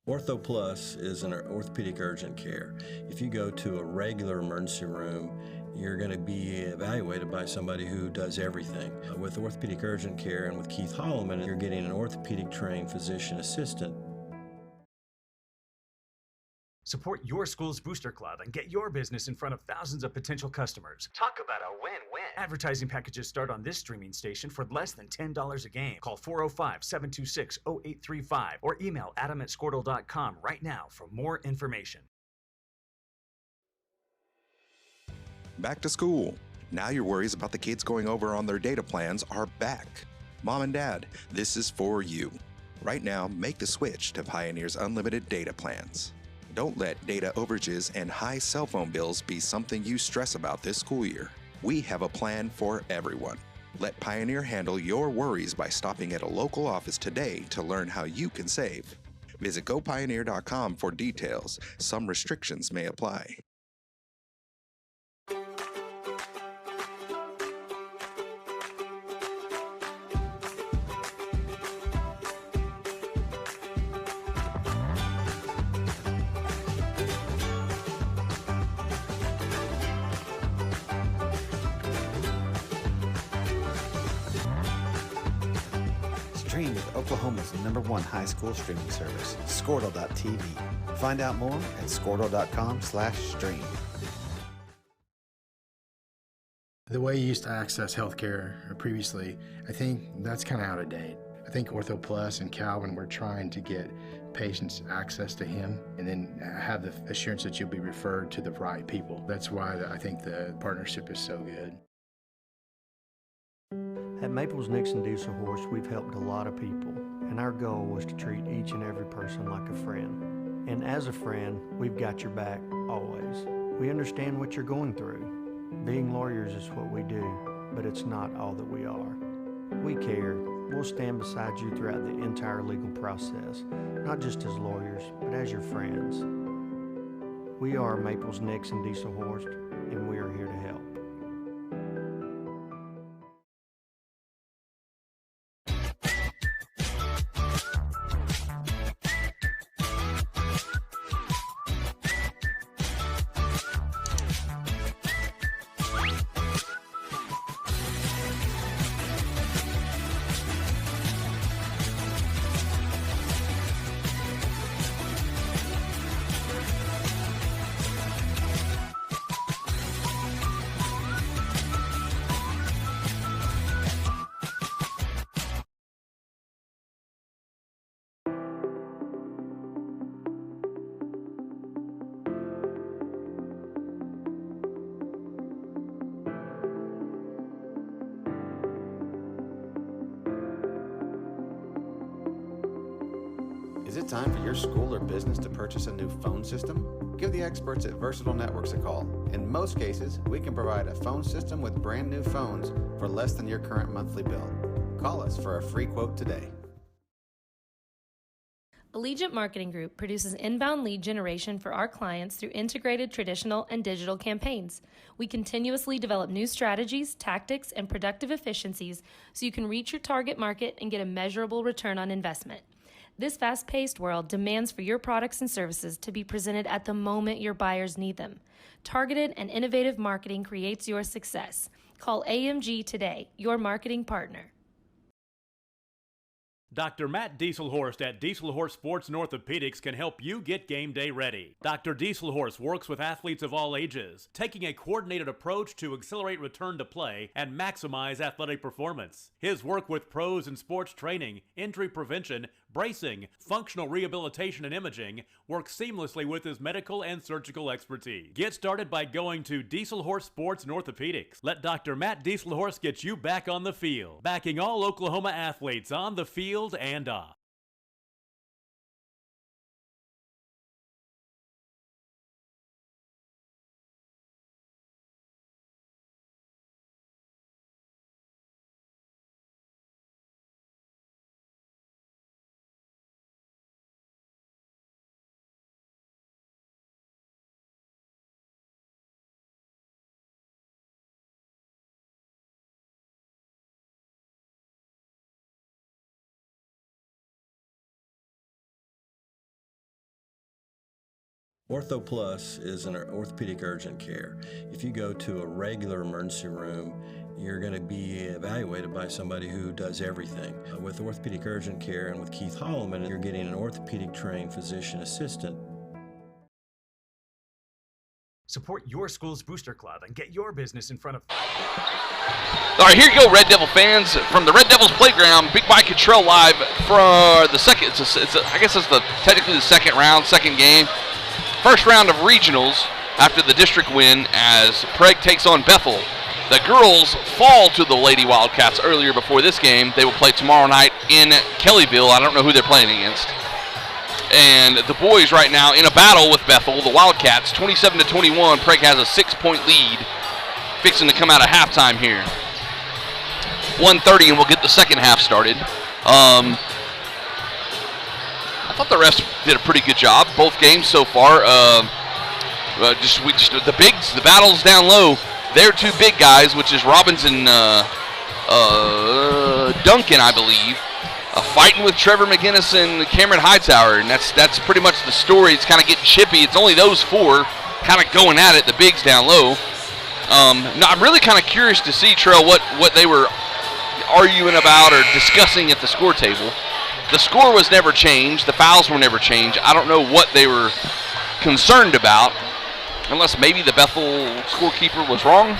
Ortho Plus is an orthopedic urgent care. If you go to a regular emergency room, you're going to be evaluated by somebody who does everything. With orthopedic urgent care and with Keith Holloman, you're getting an orthopedic trained physician assistant. Support your school's booster club and get your business in front of thousands of potential customers. Talk about a win-win. Advertising packages start on this streaming station for less than $10 a game. Call 405-726-0835 or email adam@squirtle.com right now for more information. Back to school. Now your worries about the kids going over on their data plans are back. Mom and Dad, this is for you. Right now, make the switch to Pioneer's unlimited data plans. Don't let data overages and high cell phone bills be something you stress about this school year. We have a plan for everyone. Let Pioneer handle your worries by stopping at a local office today to learn how you can save. Visit gopioneer.com for details. Some restrictions may apply. Stream with Oklahoma's #1 high school streaming service, Squirtle.tv. Find out more at Squirtle.com/stream. The way you used to access healthcare previously, I think that's kind of out of date. I think Ortho Plus and Calvin were trying to get patients access to him, and then have the assurance that you'll be referred to the right people. That's why I think the partnership is so good. At Maples Nixon Diesel Horse, we've helped a lot of people, and our goal was to treat each and every person like a friend. And as a friend, we've got your back always. We understand what you're going through. Being lawyers is what we do, but it's not all that we are. We care. We'll stand beside you throughout the entire legal process, not just as lawyers, but as your friends. We are Maples Nixon Diesel Horse, and we are here to help. Is it time for your school or business to purchase a new phone system? Give the experts at Versatile Networks a call. In most cases, we can provide a phone system with brand new phones for less than your current monthly bill. Call us for a free quote today. Allegiant Marketing Group produces inbound lead generation for our clients through integrated traditional and digital campaigns. We continuously develop new strategies, tactics, and productive efficiencies so you can reach your target market and get a measurable return on investment. This fast-paced world demands for your products and services to be presented at the moment your buyers need them. Targeted and innovative marketing creates your success. Call AMG today, your marketing partner. Dr. Matt Dieselhorst at Dieselhorst Sports and Orthopedics can help you get game day ready. Dr. Dieselhorst works with athletes of all ages, taking a coordinated approach to accelerate return to play and maximize athletic performance. His work with pros in sports training, injury prevention, bracing, functional rehabilitation, and imaging works seamlessly with his medical and surgical expertise. Get started by going to Dieselhorst Sports and Orthopedics. Let Dr. Matt Dieselhorst get you back on the field, backing all Oklahoma athletes on the field and off. Ortho Plus is an orthopedic urgent care. If you go to a regular emergency room, you're going to be evaluated by somebody who does everything. With orthopedic urgent care and with Keith Holloman, you're getting an orthopedic trained physician assistant. Support your school's booster club and get your business in front of... All right, here you go, Red Devil fans. From the Red Devils playground, Big Bike Control live for the second, I guess it's technically the second round, second game. First round of regionals after the district win as Prague takes on Bethel. The girls fall to the Lady Wildcats earlier before this game. They will play tomorrow night in Kellyville. I don't know who they're playing against. And the boys right now in a battle with Bethel, the Wildcats, 27-21. Prague has a 6-point lead, fixing to come out of halftime here. 1:30 and we'll get the second half started. I thought the refs did a pretty good job both games so far. The bigs, the battles down low. They're two big guys, which is Robbins and Duncan, I believe, fighting with Trevor McGinnis and Cameron Hightower, and that's pretty much the story. It's kind of getting chippy. It's only those four kind of going at it. The bigs down low. Now I'm really kind of curious to see, Trell, what they were arguing about or discussing at the score table. The score was never changed. The fouls were never changed. I don't know what they were concerned about, unless maybe the Bethel scorekeeper was wrong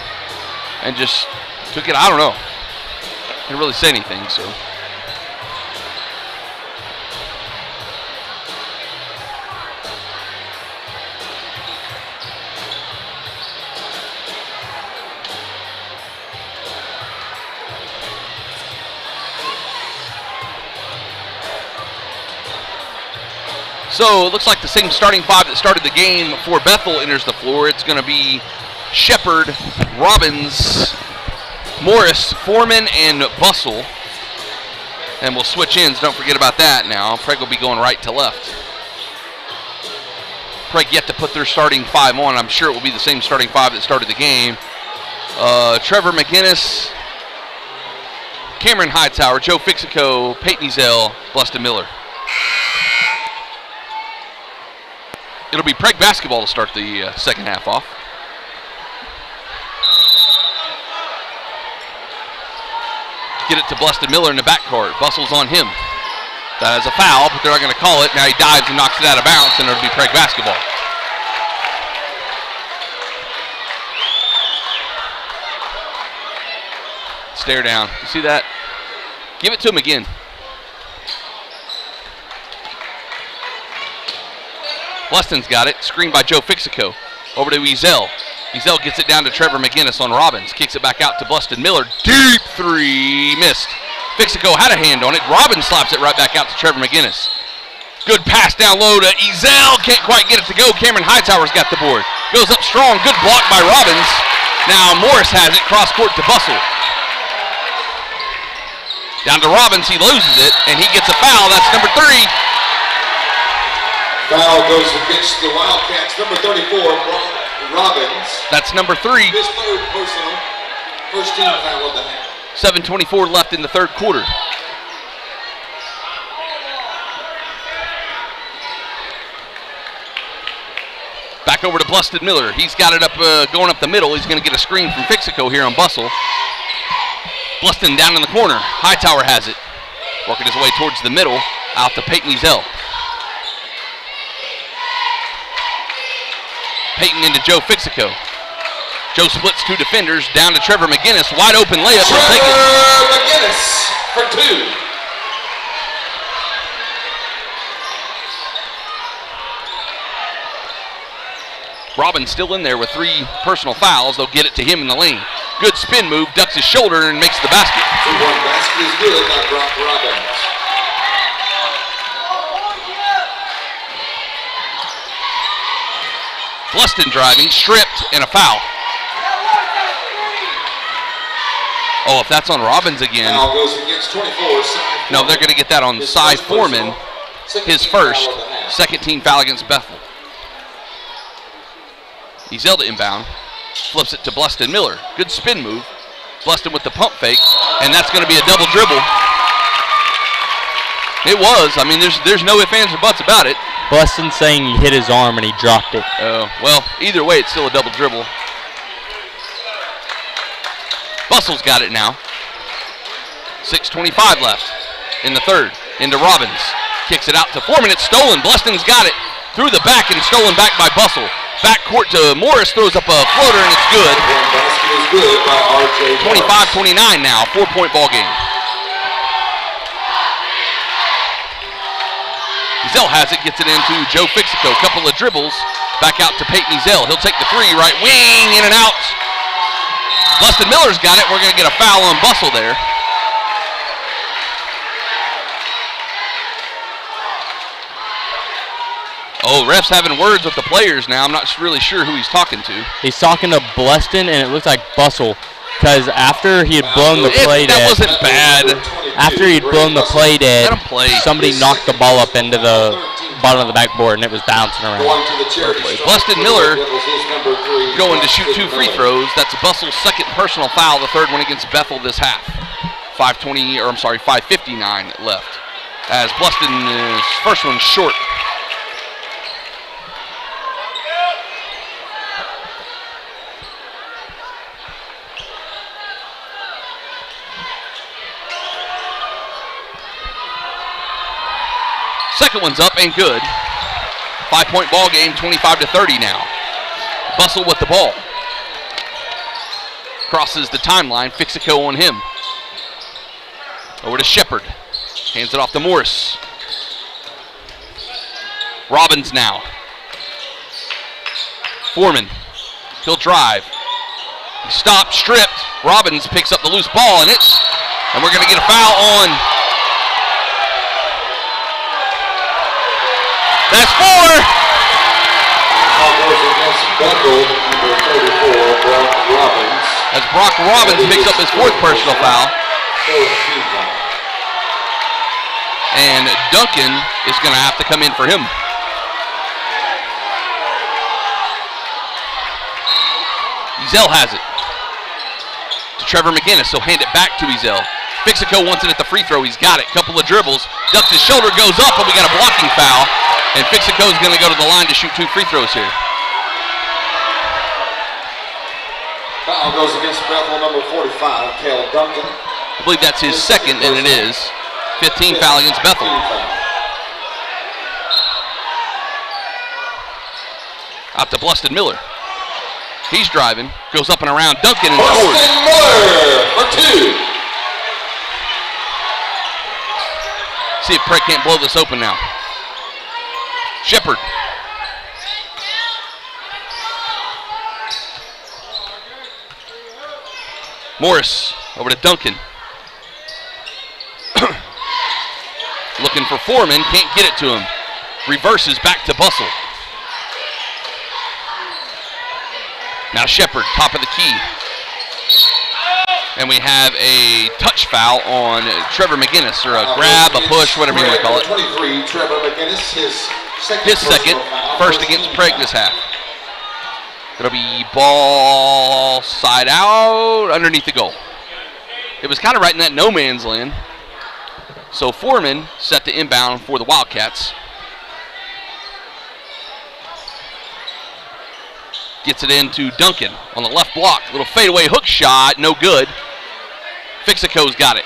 and just took it. I don't know. Didn't really say anything, so. So it looks like the same starting five that started the game for Bethel enters the floor. It's going to be Shepard, Robbins, Morris, Foreman, and Bussell. And we'll switch ends. Don't forget about that now. Prague will be going right to left. Prague yet to put their starting five on. I'm sure it will be the same starting five that started the game. Trevor McGinnis, Cameron Hightower, Joe Fixico, Peyton Ezell, Bluston Miller. It'll be Prague basketball to start the second half off. Get it to Bluston Miller in the backcourt. Bussell's on him. That is a foul, but they're not going to call it. Now he dives and knocks it out of bounds, and it'll be Prague basketball. Stare down. You see that? Give it to him again. Bluston's got it. Screened by Joe Fixico. Over to Ezell. Ezell gets it down to Trevor McGinnis on Robbins. Kicks it back out to Bluston Miller. Deep three. Missed. Fixico had a hand on it. Robbins slaps it right back out to Trevor McGinnis. Good pass down low to Ezell. Can't quite get it to go. Cameron Hightower's got the board. Goes up strong. Good block by Robbins. Now Morris has it. Cross court to Bussell. Down to Robbins. He loses it, and he gets a foul. That's number 3. Foul goes against the Wildcats, number 34, Robbins. That's number 3. His third personal, first team foul of the half. 7:24 left in the third quarter. Back over to Bluston Miller. He's got it up, going up the middle. He's going to get a screen from Fixico here on Bussell. Bluston down in the corner. Hightower has it. Working his way towards the middle, out to Peyton Ezell. Peyton into Joe Fixico. Joe splits 2 defenders, down to Trevor McGinnis. Wide open layup. Trevor McGinnis for 2. Robbins still in there with 3 personal fouls. They'll get it to him in the lane. Good spin move, ducks his shoulder and makes the basket. 2-1 basket is good by Brock Robbins. Bluston driving, stripped, and a foul. Oh, if that's on Robbins again. Foul goes against 24. No, they're going to get that on Cy Foreman, his first, second team foul against Bethel. Ezell to inbound, flips it to Bluston Miller. Good spin move. Bluston with the pump fake, and that's going to be a double dribble. It was. I mean, there's no ifs, ands, or buts about it. Bluston saying he hit his arm and he dropped it. Oh, well, either way, it's still a double dribble. Bussell's got it now. 6:25 left in the third. Into Robbins. Kicks it out to Foreman. It's stolen. Bluston's got it through the back and stolen back by Bussell. Back court to Morris. Throws up a floater and it's good. Basket is good by R.J. 25-29 now. 4-point ball game. Ezell has it, gets it into Joe Fixico. Couple of dribbles, back out to Peyton Ezell. He'll take the 3, right wing, in and out. Bluston Miller's got it. We're going to get a foul on Bussell there. Oh, ref's having words with the players now. I'm not really sure who he's talking to. He's talking to Bluston, and it looks like Bussell. Because after he had blown the play dead, that wasn't bad. After he'd blown the play dead, Let him play. somebody knocked the ball up into the bottom of the backboard, and it was bouncing around. Bluston Miller going to shoot 2 free throws. That's Bussell's second personal foul, the third one against Bethel this half. 5:59 left. As Bluston's first one's short. Second one's up and good. 5-point ball game, 25-30 now. Bussell with the ball. Crosses the timeline, Fixico on him. Over to Shepard. Hands it off to Morris. Robbins now. Foreman. He'll drive. He stopped, stripped. Robbins picks up the loose ball and we're going to get a foul on. That's 4. Foul goes against Bethel, number 34, Brock Robbins. As Brock Robbins picks up his 4th personal foul. And Duncan is going to have to come in for him. Ezel has it. To Trevor McGinnis, so hand it back to Ezel. Fixico wants it at the free throw. He's got it. Couple of dribbles. Ducks his shoulder, goes up, and we got a blocking foul. And Fixico is going to go to the line to shoot 2 free throws here. Foul goes against Bethel, number 45, Cale Duncan. I believe that's his 2nd, and it is. 15 foul against Bethel. Out to Bluston Miller. He's driving, goes up and around Duncan and scores. Bluston Miller for 2. See if Prague can't blow this open now. Shepard. Morris over to Duncan. Looking for Foreman, can't get it to him. Reverses back to Bustle. Now Shepard, top of the key. And we have a touch foul on Trevor McGinnis, or a grab, a push, whatever you want to call it. 23, Trevor McGinnis, his His second, first against Prague this half. It'll be ball side out underneath the goal. It was kind of right in that no man's land. So Foreman set to inbound for the Wildcats. Gets it into Duncan on the left block. Little fadeaway hook shot, no good. Fixico's got it.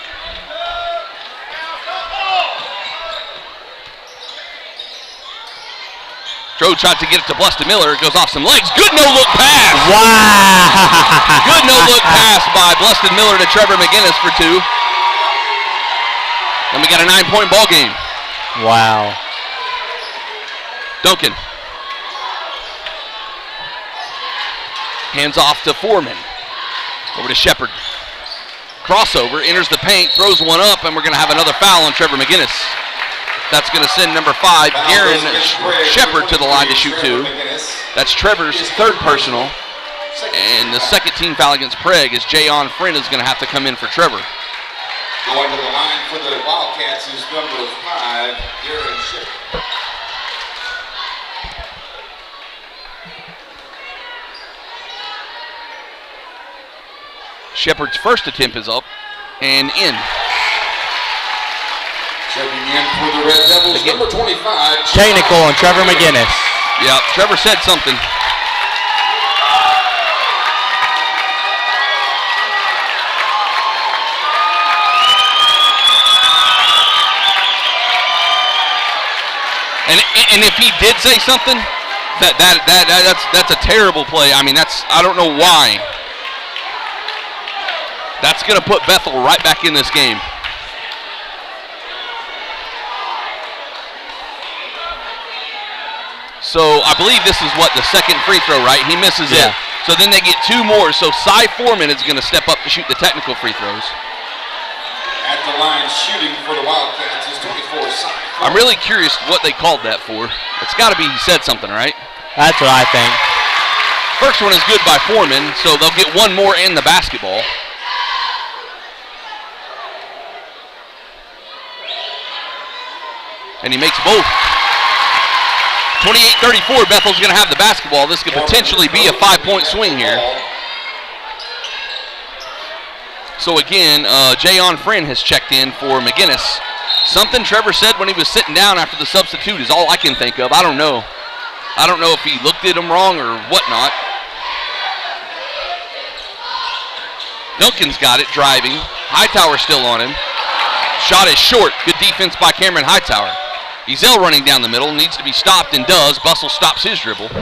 Stroh tried to get it to Bluston Miller. It goes off some legs. Good no-look pass. Wow. Good no-look pass by Bluston Miller to Trevor McGinnis for 2. And we got a 9-point ball game. Wow. Duncan. Hands off to Foreman. Over to Shepard. Crossover, enters the paint, throws one up, and we're going to have another foul on Trevor McGinnis. That's going to send number 5, Garen Shepard, to the line to shoot 2. That's Trevor's 3rd personal. And the second team foul against Prague is Jayon Friend is going to have to come in for Trevor. Going to the line for the Wildcats is number 5, Garen Shepard. Shepard's first attempt is up and in. Checking in for the Red Devils, number 25. Technical on Trevor McGinnis. Yep, Trevor said something. And if he did say something, that's a terrible play. I mean, I don't know why. That's going to put Bethel right back in this game. So I believe this is what, the second free throw, right? He misses it. So then they get 2 more. So Cy Foreman is going to step up to shoot the technical free throws. At the line shooting for the Wildcats is 24, Cy. I'm really curious what they called that for. It's got to be he said something, right? That's what I think. First one is good by Foreman, so they'll get 1 more in the basketball. And he makes both. 28-34, Bethel's going to have the basketball. This could potentially be a 5-point swing here. So again, Jayon Friend has checked in for McGinnis. Something Trevor said when he was sitting down after the substitute is all I can think of. I don't know. I don't know if he looked at him wrong or whatnot. Duncan's got it, driving. Hightower still on him. Shot is short. Good defense by Cameron Hightower. Ezel running down the middle, needs to be stopped and does. Bustle stops his dribble.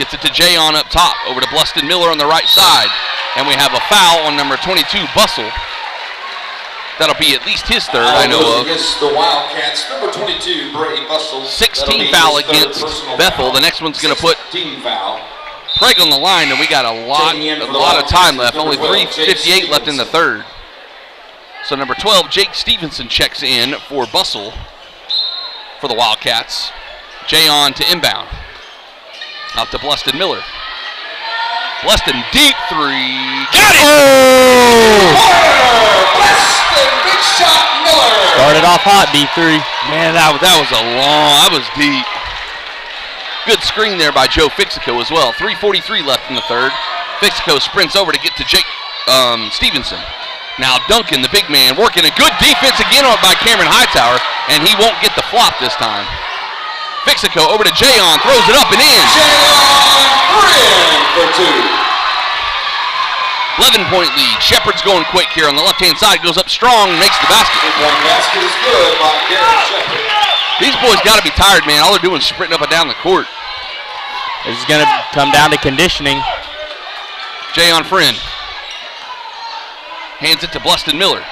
Gets it to Jayon up top, over to Bluston Miller on the right side. And we have a foul on number 22, Bustle. That'll be at least his 3rd, I know of. Against the Wildcats, number 22, Bray Bustle. 16 foul against Bethel. The next one's going to put Prague on the line, and we got a lot of time left. Only 3:58 left in the 3rd. So number 12, Jake Stevenson checks in for Bustle. for the Wildcats. Jayon to inbound. Out to Bluston Miller. Bluston deep three. Got it! Bluston, big shot, Miller. Started off hot, B3. Man, that was deep. Good screen there by Joe Fixico as well. 3:43 left in the third. Fixico sprints over to get to Jake Stevenson. Now Duncan, the big man, working a good defense again by Cameron Hightower, and he won't get the flop this time. Fixico over to Jayon, throws it up and in. Jayon for 2. 11-point lead. Shepard's going quick here on the left-hand side, goes up strong, makes the basket. That basket is good by Garrett Shepard. These boys got to be tired, man. All they're doing is sprinting up and down the court. This is going to come down to conditioning. Jayon Friend hands it to Bluston Miller.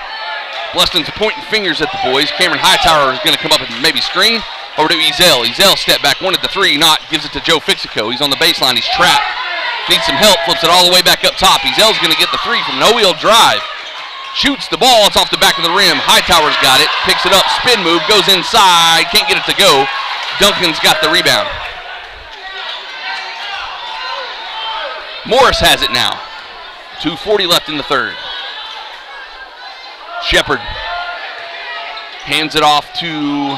Bluston's pointing fingers at the boys. Cameron Hightower is going to come up and maybe screen. Over to Ezel. Ezel step back, wanted the three, not, gives it to Joe Fixico. He's on the baseline, he's trapped. Needs some help, flips it all the way back up top. Ezel's going to get the three from no-wheel drive. Shoots the ball, it's off the back of the rim. Hightower's got it, picks it up, spin move, goes inside, can't get it to go. Duncan's got the rebound. Morris has it now. 2:40 left in the third. Shepard hands it off to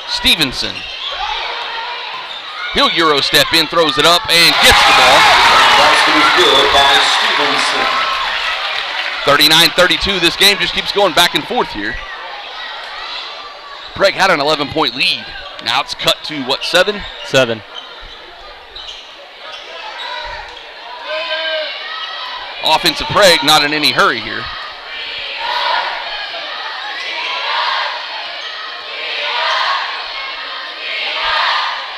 Stevenson. He'll Euro step in, throws it up, and gets the ball. Basket is good by Stevenson. 39-32, this game just keeps going back and forth here. Prague had an 11-point lead. Now it's cut to, what, 7? 7. Offensive Prague not in any hurry here.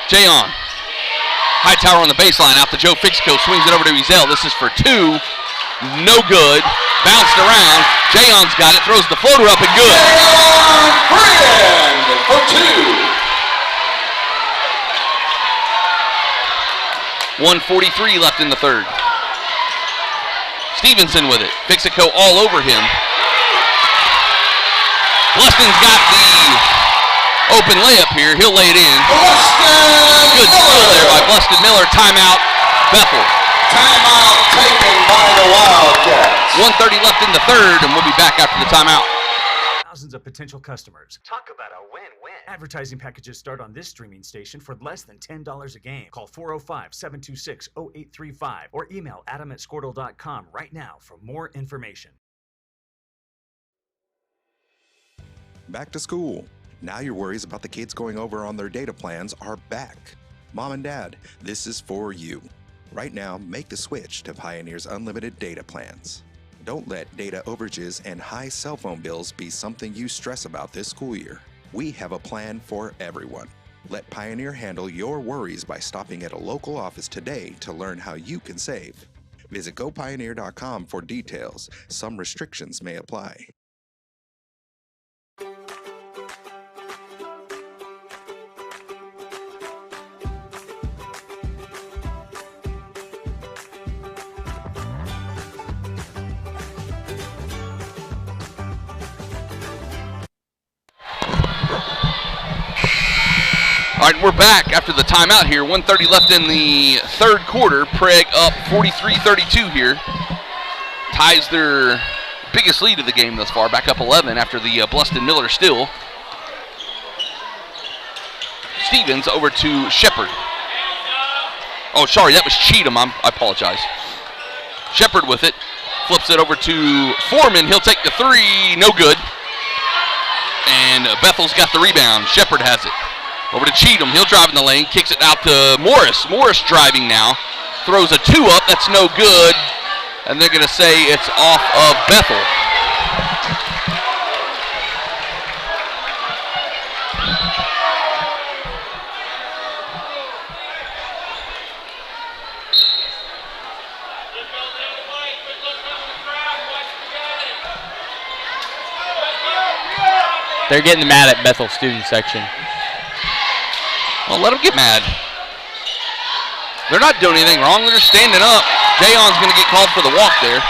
Jayon. Hightower on the baseline, out to Joe Fixico, swings it over to Ezel. This is for 2. No good. Bounced around. Jayon's got it, throws the floater up and good. Jayon Friend for 2. 1:43 left in the third. Stevenson with it. Fixico all over him. Bluston's got the open layup here. He'll lay it in. Good steal there by Bluston Miller. Timeout, Bethel. Timeout taken by the Wildcats. 1:30 left in the third, and we'll be back after the timeout. Thousands of potential customers. Talk about a win-win. Advertising packages start on this streaming station for less than $10 a game. Call 405-726-0835 or email adam@squirtle.com right now for more information. Back to school. Now your worries about the kids going over on their data plans are back. Mom and Dad, this is for you. Right now, make the switch to Pioneer's unlimited data plans. Don't let data overages and high cell phone bills be something you stress about this school year. We have a plan for everyone. Let Pioneer handle your worries by stopping at a local office today to learn how you can save. Visit gopioneer.com for details. Some restrictions may apply. All right, we're back after the timeout here. 1:30 left in the third quarter. Prague up 43-32 here. Ties their biggest lead of the game thus far, back up 11 after the Bluston Miller steal. Stevens over to Shepard. Oh, sorry, that was Cheatham. I apologize. Shepard with it. Flips it over to Foreman. He'll take the three. No good. And Bethel's got the rebound. Shepard has it. Over to Cheatham. He'll drive in the lane. Kicks it out to Morris. Morris driving now. Throws a 2 up. That's no good. And they're going to say it's off of Bethel. They're getting mad at Bethel student section. Well, let them get mad. They're not doing anything wrong. They're just standing up. Jayon's going to get called for the walk there.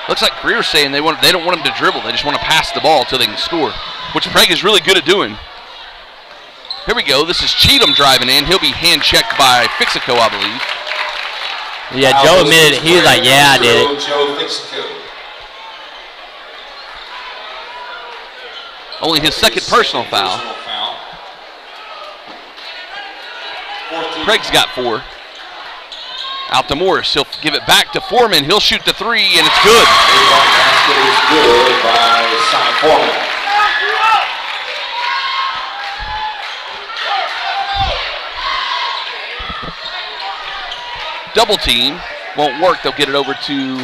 Looks like Greer's saying they don't want him to dribble. They just want to pass the ball until they can score, which Prague is really good at doing. Here we go. This is Cheatham driving in. He'll be hand-checked by Fixico, I believe. Yeah, Joe admitted it. He was like, yeah, I did it. Joe Fixico. Only his second personal foul. Craig's got 4. Out to Morris. He'll give it back to Foreman. He'll shoot the 3, and it's good. Basket is good by Cy Foreman. Double team. Won't work. They'll get it over to,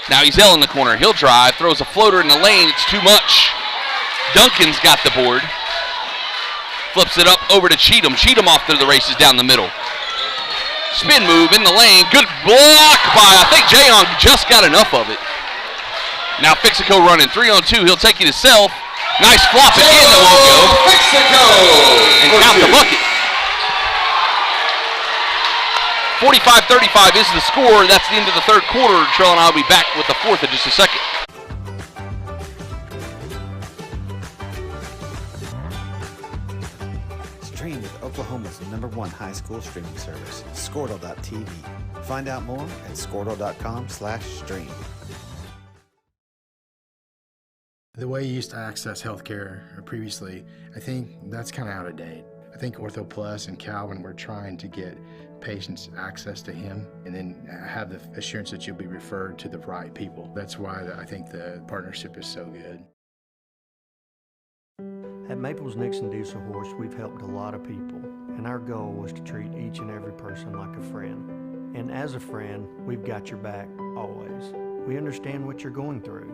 now Ezell in the corner. He'll drive. Throws a floater in the lane. It's too much. Duncan's got the board. Flips it up over to Cheatham. Cheatham off to the races down the middle. Spin move in the lane. Good block by, I think Jayon just got enough of it. Now Fixico running 3-on-2. He'll take it himself. Nice flop again that won't go. Fixico! And count the bucket. 45-35 is the score. That's the end of the third quarter. Trell and I will be back with the fourth in just a second. Stream with Oklahoma's #1 high school streaming service, Squirtle.tv. Find out more at Squirtle.com/stream. The way you used to access healthcare previously, I think that's kind of out of date. I think Ortho Plus and Calvin were trying to get patients access to him and then have the assurance that you'll be referred to the right people. That's why I think the partnership is so good. At Maples Nixon Diesel Horse, we've helped a lot of people, and our goal was to treat each and every person like a friend. And as a friend, we've got your back, always. We understand what you're going through.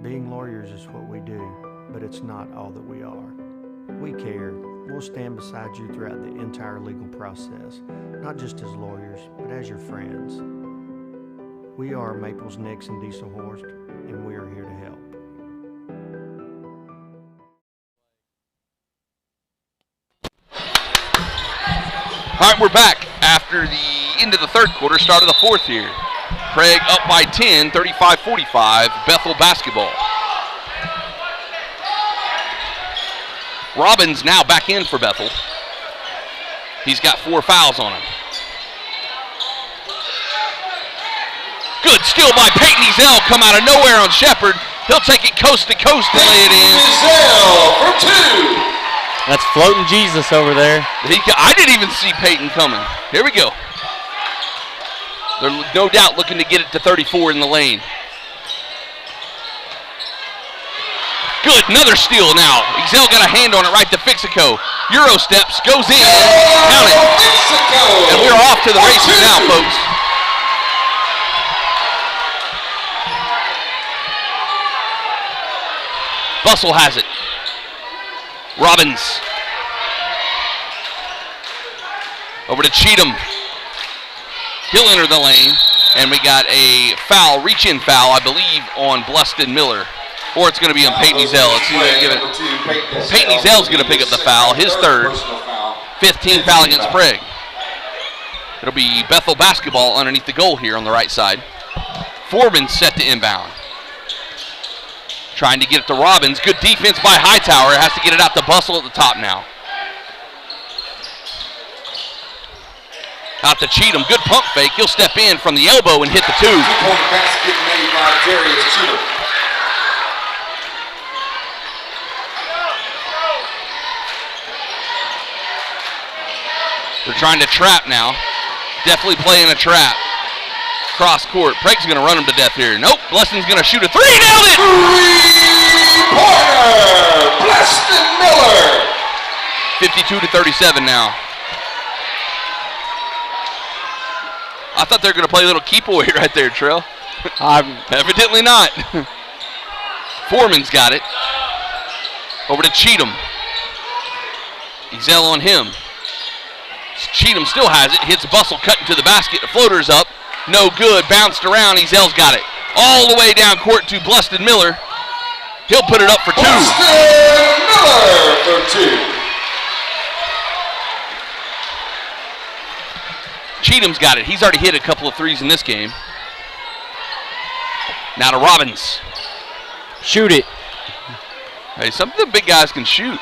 Being lawyers is what we do, but it's not all that we are. We care. We'll stand beside you throughout the entire legal process, not just as lawyers, but as your friends. We are Maples Nixon Diesel Horse, and we are here to help. All right, we're back after the end of the third quarter, start of the fourth here. Prague up by 10, 35-45, Bethel basketball. Robbins now back in for Bethel. He's got 4 fouls on him. Good steal by Peyton Ezell, come out of nowhere on Shepard. He'll take it coast to coast and lay it in. Ezell for 2. That's floating Jesus over there. I didn't even see Peyton coming. Here we go. They're no doubt looking to get it to 34 in the lane. Good, another steal now. Ezell got a hand on it right to Fixico. Euro steps, goes in, count it. And we're off to the races now, folks. Bussell has it. Robbins. Over to Cheatham. He'll enter the lane. And we got a foul, reach-in foul, I believe, on Bluston Miller. Or it's going to be on Peyton Ezell. Peyton Ezell's going to pick up the foul, his third. 15th foul against Prague. It'll be Bethel basketball underneath the goal here on the right side. Foreman set to inbound. Trying to get it to Robbins. Good defense by Hightower. Has to get it out to Bussell at the top now. Out to Cheatham. Good pump fake. He'll step in from the elbow and hit the 2. Two-point basket made by Darius Cheatham. They're trying to trap now. Definitely playing a trap. Cross court. Prague's going to run him to death here. Nope. Blessing's going to shoot a 3. Nailed it! 3-pointer! Bleston Miller! 52-37 now. I thought they were going to play a little keep away right there, Trell. Evidently not. Foreman's got it. Over to Cheatham. Ezell on him. Cheatham still has it. Hits Bussell, cutting to the basket. The floater's up. No good. Bounced around. Ezell's got it. All the way down court to Bluston Miller. He'll put it up for 2. Bluston Miller for 2. Cheatham's got it. He's already hit a couple of threes in this game. Now to Robbins. Shoot it. Hey, some of the big guys can shoot.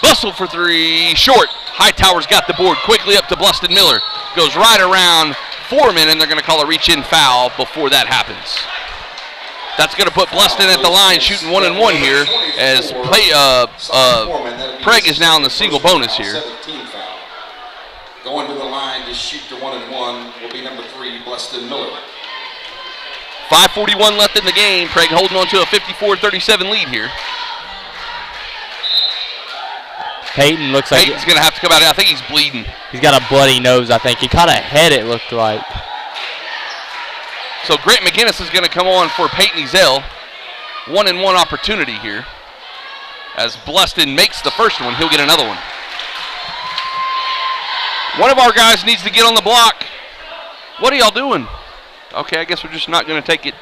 Bustle for three, short. Hightower's got the board quickly up to Bluston Miller. Goes right around Foreman, and they're going to call a reach-in foul before that happens. That's going to put Bluston at the line shooting 1-and-1 here as Prague is now in the single bonus here. Going to the line to shoot the 1-and-1 will be number 3, Bluston Miller. 5:41 left in the game. Prague holding on to a 54-37 lead here. Peyton looks like Peyton's going to have to come out. I think he's bleeding. He's got a bloody nose, I think. He caught a head, it looked like. So Grant McGinnis is going to come on for Peyton Ezell. 1-and-1 opportunity here. As Bluston makes the first one, he'll get another one. One of our guys needs to get on the block. What are y'all doing? Okay, I guess we're just not going to take it.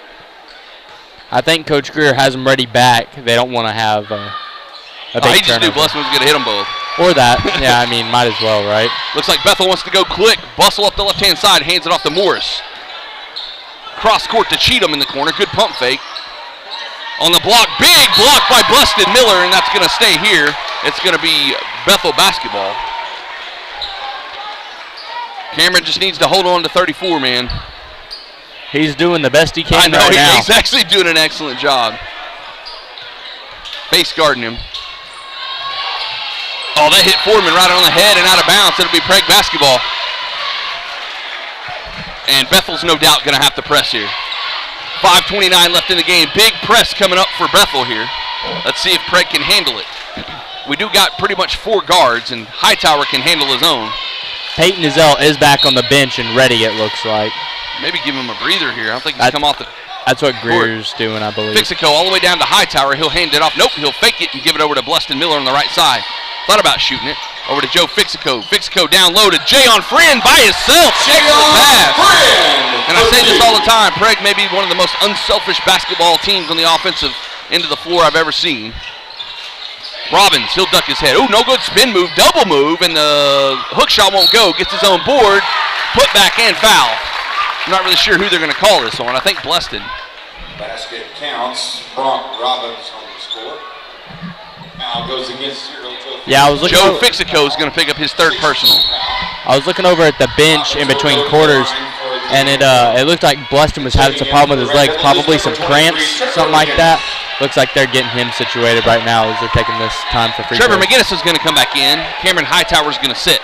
I think Coach Greer has them ready back. They don't want to have a big He just knew Bluston was going to hit them both. Or that. Yeah, I mean, might as well, right? Looks like Bethel wants to go quick. Bustle up the left-hand side, hands it off to Morris. Cross court to Cheatham in the corner. Good pump fake. On the block, big block by Bluston Miller, and that's going to stay here. It's going to be Bethel basketball. Cameron just needs to hold on to 34, man. He's doing the best he can I know, right now. He's actually doing an excellent job. Face guarding him. Oh, that hit Foreman right on the head and out of bounds. It'll be Prague basketball. And Bethel's no doubt going to have to press here. 5:29 left in the game. Big press coming up for Bethel here. Let's see if Prague can handle it. We do got pretty much 4 guards, and Hightower can handle his own. Peyton Ezell is back on the bench and ready, it looks like. Maybe give him a breather here. I don't think he's come off the That's what Greer's doing, I believe. Fixico all the way down to Hightower. He'll hand it off. Nope, he'll fake it and give it over to Bluston Miller on the right side. Thought about shooting it. Over to Joe Fixico. Fixico down low to Jayon Friend by himself. Pass. And I say this all the time. Prague may be one of the most unselfish basketball teams on the offensive end of the floor I've ever seen. Robbins, he'll duck his head. Oh, no good spin move, double move, and the hook shot won't go. Gets his own board, put back and foul. I'm not really sure who they're going to call this on. I think Bluston. Basket counts. Brock Robbins on the score. Now goes against 0 to Yeah, I was looking. Joe Fixico is going to pick up his 3rd personal. I was looking over at the bench in between quarters, and it looked like Bluston was having some problem with his legs, probably some cramps, something like that. Looks like they're getting him situated right now as they're taking this time for free Trevor throws. McGinnis is going to come back in. Cameron Hightower is going to sit.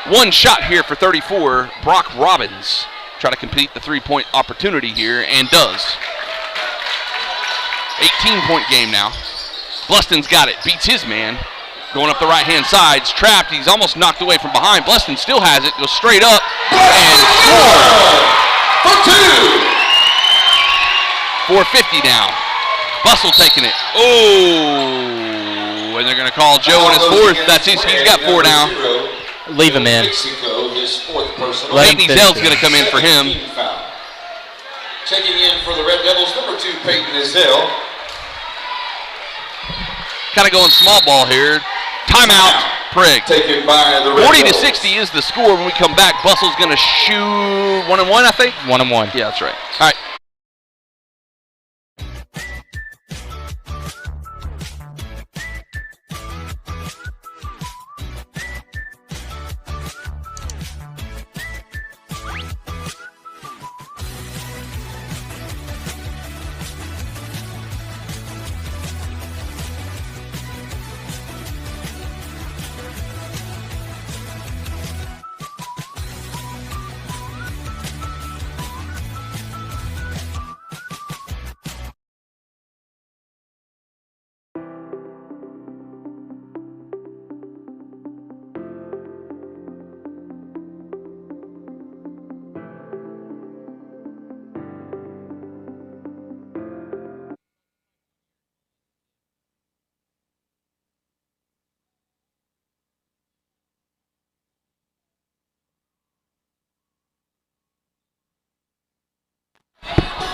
One shot here for 34. Brock Robbins try to complete the 3-point opportunity here, and does. 18-point game now. Bluston's got it. Beats his man. Going up the right-hand side. It's trapped. He's almost knocked away from behind. Bluston still has it. Goes straight up. And score! For 2! 4:50 now. Bustle taking it. Oh! And they're going to call Joe on his 4th. That's his. He's got 4 now. Leave him in. Peyton Ezell's going to come in for him. Checking in for the Red Devils, number 2, Peyton Ezell. Kind of going small ball here. Timeout, Prague. Taken by the Red 40-60 is the score. When we come back, Bustle's going to shoot 1-and-1, I think? 1-and-1. Yeah, that's right. All right.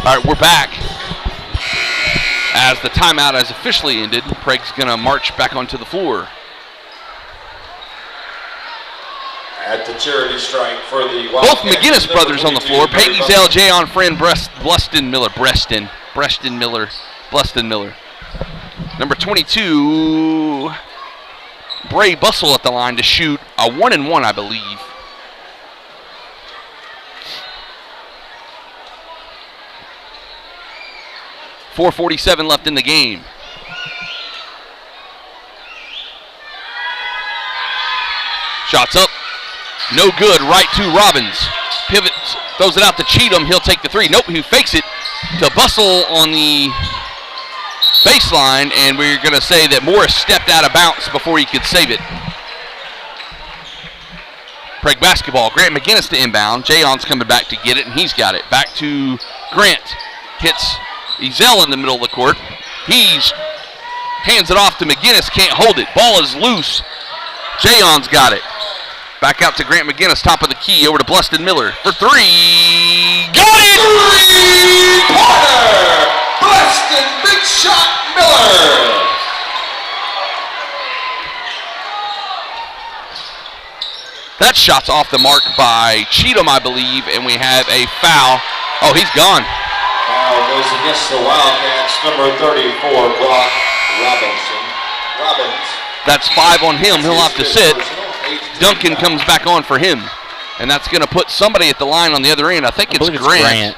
All right, we're back. As the timeout has officially ended, Prague's going to march back onto the floor. At the charity strike for the Both McGinnis brothers on the floor. Peyton Ezell, Jayon Friend, Bluston Miller. Number 22, Bray Bustle at the line to shoot a 1-and-1, I believe. .447 left in the game. Shots up. No good. Right to Robbins. Pivots. Throws it out to Cheatham. He'll take the three. Nope. He fakes it to Bustle on the baseline. And we're going to say that Morris stepped out of bounds before he could save it. Prague basketball. Grant McGinnis to inbound. Jayon's coming back to get it, and he's got it. Back to Grant. Hits Ezell in the middle of the court. He's hands it off to McGinnis. Can't hold it. Ball is loose. Jayon's got it. Back out to Grant McGinnis, top of the key, over to Bluston Miller for three. Got it! Three-pointer! Bluston Big Shot Miller! That shot's off the mark by Cheatham, I believe, and we have a foul. Oh, he's gone. Foul goes against the Wildcats, number 34, Brock Robbins. That's 5 on him. He'll have to sit. Duncan comes back on for him. And that's going to put somebody at the line on the other end. I think it's Grant.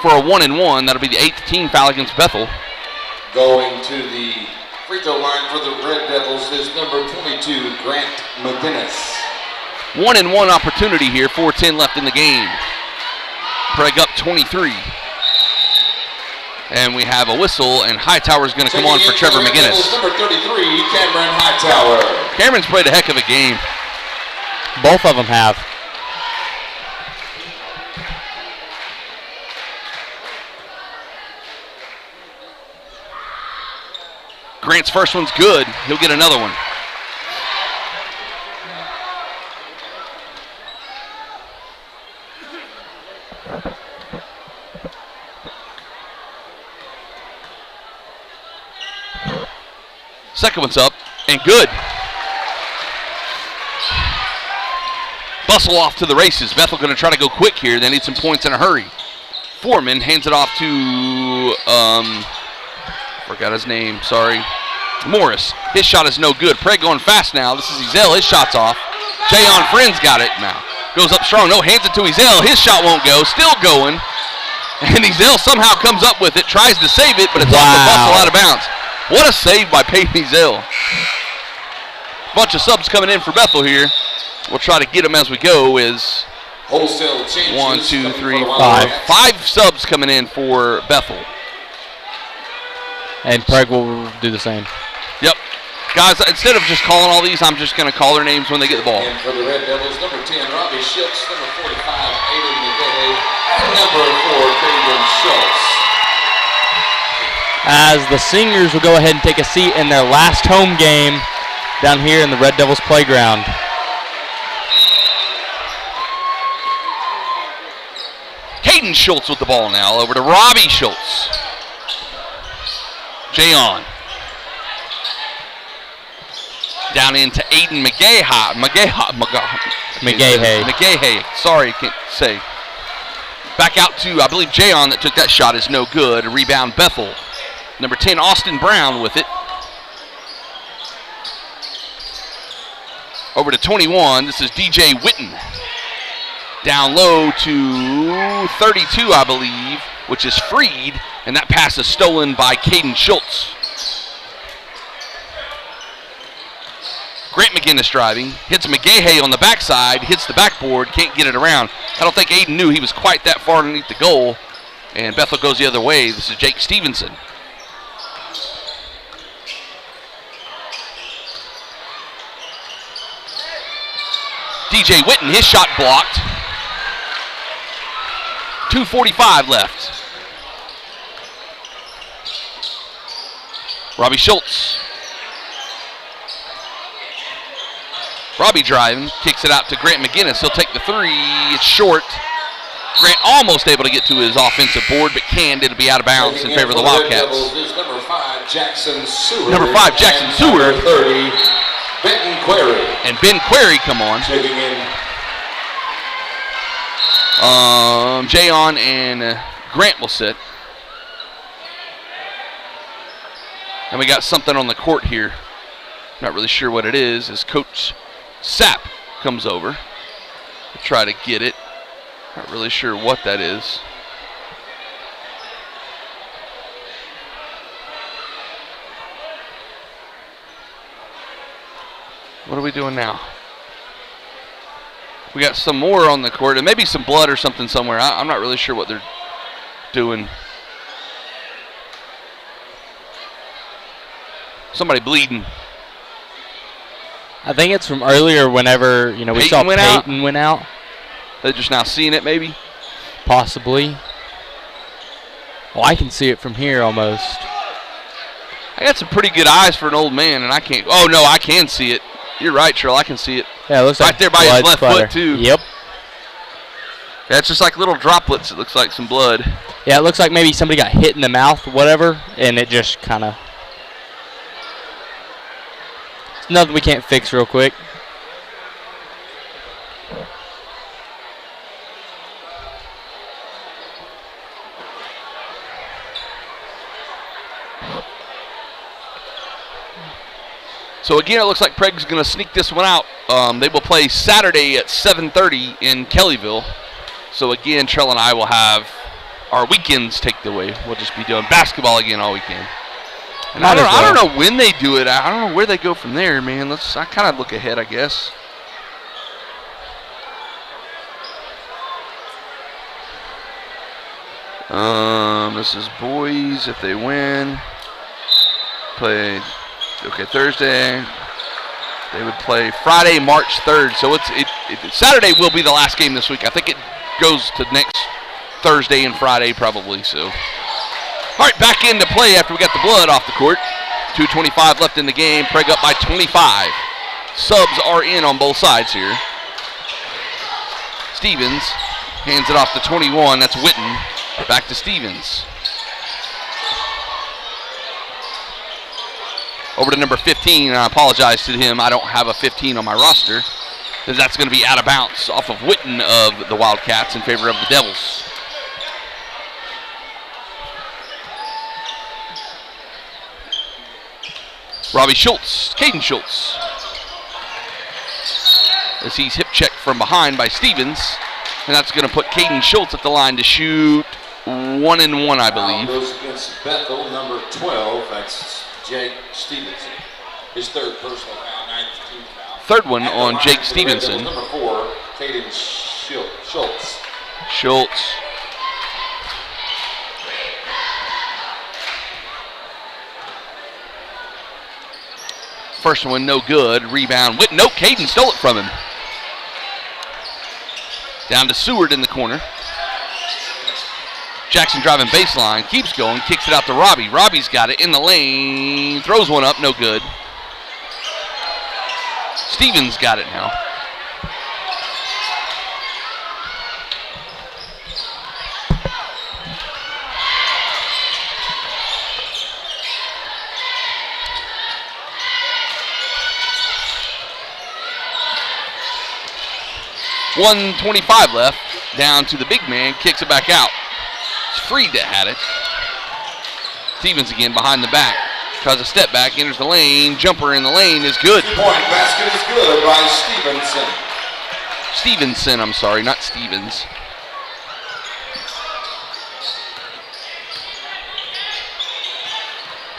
For a 1-and-1. That'll be the 8th team foul against Bethel. Going to the free throw line for the Red Devils is number 22, Grant McGinnis. 1-and-1 opportunity here. 4:10 left in the game. Prague up 23. And we have a whistle, and Hightower's going to come on for Trevor McGinnis. Number 33, Cameron Hightower. Cameron's played a heck of a game. Both of them have. Grant's first one's good. He'll get another one. Second one's up, and good. Bustle off to the races. Bethel going to try to go quick here. They need some points in a hurry. Foreman hands it off to, forgot his name, sorry. Morris. His shot is no good. Prague going fast now. This is Ezell. His shot's off. Jayon Friends got it now. Goes up strong. No, hands it to Ezell. His shot won't go. Still going. And Ezell somehow comes up with it, tries to save it, but it's off the Bustle out of bounds. What a save by Peyton Ezell. Bunch of subs coming in for Bethel here. We'll try to get them as we go. Is wholesale changes. 1, 2, 3, 5. 5 subs coming in for Bethel. And Prague will do the same. Yep. Guys, instead of just calling all these, I'm just going to call their names when they get the ball. And for the Red Devils, number 10, Robbie Schultz, number 45, Aiden McGinnis, and number 4, Caden Schultz. As the seniors will go ahead and take a seat in their last home game down here in the Red Devils playground. Caden Schultz with the ball now. Over to Robbie Schultz. Jayon. Down into Aiden McGahay. Sorry, can't say. Back out to, I believe, Jayon that took that shot is no good. A rebound, Bethel. Number 10, Austin Brown with it. Over to 21. This is DJ Witten. Down low to 32, I believe, which is Freed. And that pass is stolen by Caden Schultz. Grant McGinnis driving. Hits McGahay on the backside. Hits the backboard. Can't get it around. I don't think Aiden knew he was quite that far underneath the goal. And Bethel goes the other way. This is Jake Stevenson. DJ Witten, his shot blocked. 2:45 left. Robbie Schultz. Robbie driving, kicks it out to Grant McGinnis. He'll take the three. It's short. Grant almost able to get to his offensive board, but can't. It'll be out of bounds in favor of the Wildcats. Number 5, Jackson Seward. Number 5, Jackson Seward. Number 30, Benton Query. and Ben Query come on. Checking in. Jayon and Grant will sit. And we got something on the court here. Not really sure what it is as Coach Sapp comes over to try to get it. Not really sure what that is. What are we doing now? We got some more on the court, and maybe some blood or something somewhere. I'm not really sure what they're doing. Somebody bleeding. I think it's from earlier whenever, we Peyton saw went out? Peyton went out. They're just now seeing it, maybe? Possibly. Well, I can see it from here almost. I got some pretty good eyes for an old man, and I can't. Oh, no, I can see it. You're right, Trill. I can see it. Yeah, it looks right like there by his blood left splatter. foot, too. Yep. Yeah, it's just like little droplets. It looks like some blood. Yeah, it looks like maybe somebody got hit in the mouth, whatever, and it just kind of. It's nothing we can't fix real quick. So again, it looks like Prague's going to sneak this one out. They will play Saturday at 7:30 in Kellyville. So again, Trell and I will have our weekends taken away. We'll just be doing basketball again all weekend. And I don't know when they do it. I don't know where they go from there, man. I kind of look ahead, I guess. This is boys if they win. Play. Okay, Thursday. They would play Friday, March 3rd. So Saturday will be the last game this week. I think it goes to next Thursday and Friday probably. So, all right, back into play after we got the blood off the court. 2:25 left in the game. Prague up by 25. Subs are in on both sides here. Stevens hands it off to 21. That's Witten. Back to Stevens. Over to number 15, and I apologize to him. I don't have a 15 on my roster, because that's going to be out of bounds off of Witten of the Wildcats in favor of the Devils. Robbie Schultz, Caden Schultz. As he's hip checked from behind by Stevens, and that's going to put Caden Schultz at the line to shoot 1 and 1, I believe. Goes against Bethel, number 12. That's Jake Stevenson. His third personal foul, 9th team foul. Third one on Jake Stevenson. Number 4, Caden Schultz. Schultz. First one, no good. Rebound. Nope, Caden stole it from him. Down to Seward in the corner. Jackson driving baseline, keeps going, kicks it out to Robbie. Robbie's got it in the lane, throws one up, no good. Stevens got it now. .125 left, down to the big man, kicks it back out. It's Freed that had it. Stevens again behind the back. Tries a step back, enters the lane. Jumper in the lane is good. 2-point basket is good by Stevenson. Stevenson, I'm sorry, not Stevens.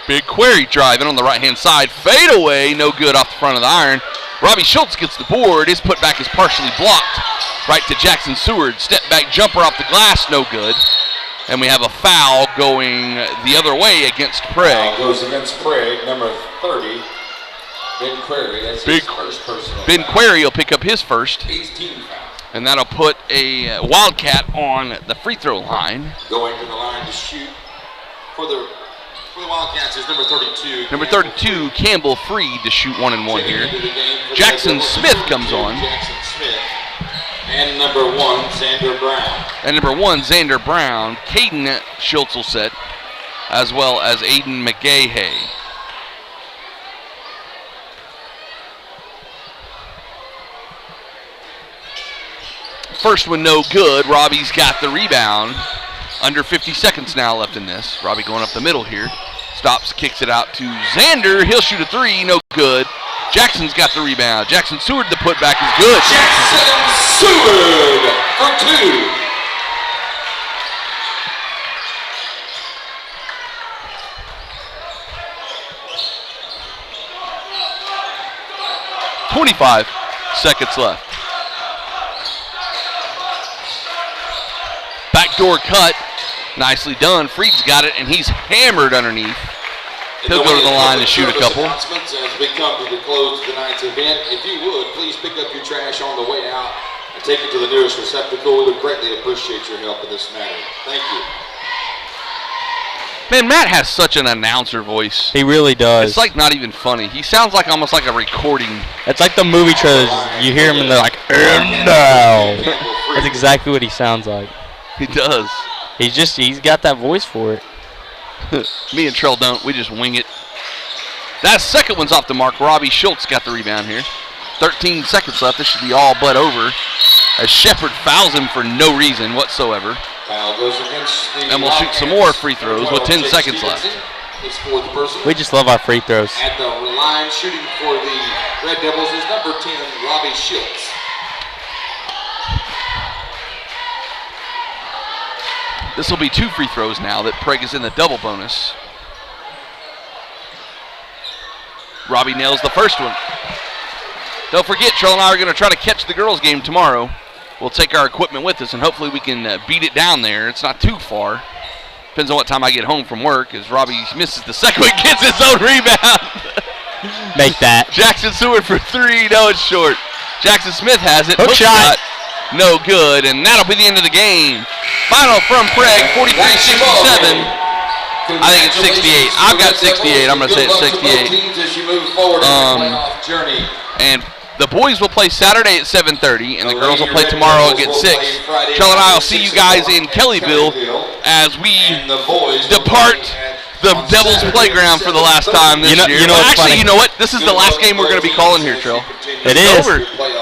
Big Query driving on the right-hand side. Fade away, no good off the front of the iron. Robbie Schultz gets the board. His putback is partially blocked. Right to Jackson Seward. Step back jumper off the glass, no good. And we have a foul going the other way against Prague. Goes against Prague, number 30, Ben Query. That's his first personal Ben foul. Query will pick up his first. 18 foul. And that'll put a Wildcat on the free throw line. Going to the line to shoot for the Wildcats is number 32. Number 32, Campbell Freed to shoot 1 and 1 here. Jackson Smith comes on. Jackson Smith. And number 1, Xander Brown. And number 1, Xander Brown. Caden Schultz will set, as well as Aiden McGahey. First one no good. Robbie's got the rebound. Under 50 seconds now left in this. Robbie going up the middle here. Stops, kicks it out to Xander. He'll shoot a three, no good. Jackson's got the rebound. Jackson Seward, the putback is good. Jackson Seward for two. .25 seconds left. Backdoor cut. Nicely done. Freed's got it, and he's hammered underneath. He'll go to the line and shoot a couple. As we come to the close of tonight's event, if you would, please pick up your trash on the way out and take it to the nearest receptacle. We would greatly appreciate your help in this matter. Thank you. Man, Matt has such an announcer voice. He really does. It's like not even funny. He sounds like almost like a recording. It's like the movie trailers. You hear him and they're like, and now. That's exactly what he sounds like. He does. He's got that voice for it. Me and Trell don't. We just wing it. That second one's off the mark. Robbie Schultz got the rebound here. 13 seconds left. This should be all but over. As Shepard fouls him for no reason whatsoever. Foul goes against the and we'll shoot some more free throws with 10 seconds left. We just love our free throws. At the line shooting for the Red Devils is number 10, Robbie Schultz. This will be 2 free throws now that Prague is in the double bonus. Robbie nails the first one. Don't forget, Trell and I are going to try to catch the girls' game tomorrow. We'll take our equipment with us, and hopefully we can beat it down there. It's not too far. Depends on what time I get home from work, as Robbie misses the second one, gets his own rebound. Make that. Jackson Seward for 3. No, it's short. Jackson Smith has it. Hook shot. No good, and that'll be the end of the game. Final from Prague, 43-67. I think it's 68. I've got 68. I'm going to say it's 68. And the boys will play Saturday at 7:30, and the girls will play tomorrow at 6. Trell and I will see you guys in Kellyville as we depart the Devil's Playground for the last time this year. Actually, you know what? This is the last game we're going to be calling here, Trell. It is.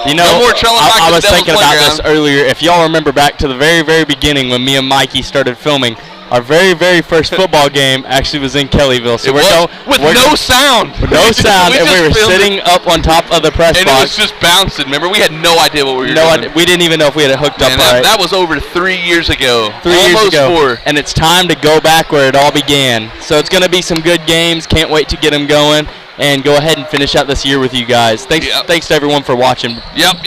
You know, no more Trell and Mike I was Devil's thinking about Playground. this earlier. If y'all remember back to the very, very beginning when me and Mikey started filming, our very, very first football game actually was in Kellyville. So with no sound. With no sound, and we were sitting up on top of the press box. And it was just bouncing. Remember, we had no idea what we were doing. We didn't even know if we had it hooked up right. That was over 3 years ago. 3 years ago. 4. And it's time to go back where it all began. So it's going to be some good games. Can't wait to get them going and go ahead and finish out this year with you guys. Thanks to everyone for watching. Yep.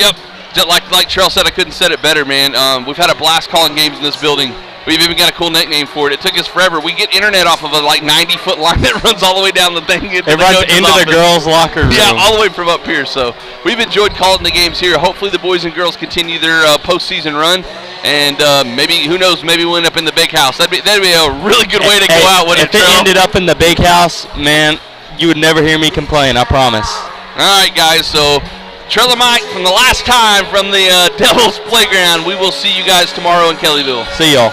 Just like Trell said, I couldn't have said it better, man. We've had a blast calling games in this building. We've even got a cool nickname for it. It took us forever. We get internet off of a 90-foot line that runs all the way down the thing. It runs into the girls' locker room. Yeah, all the way from up here. So we've enjoyed calling the games here. Hopefully the boys and girls continue their postseason run. And maybe, who knows, maybe we'll end up in the big house. That'd be a really good way to go out with it, If it ended up in the big house, man, you would never hear me complain, I promise. All right, guys, so Trell and Mike from the last time from the Devil's Playground. We will see you guys tomorrow in Kellyville. See y'all.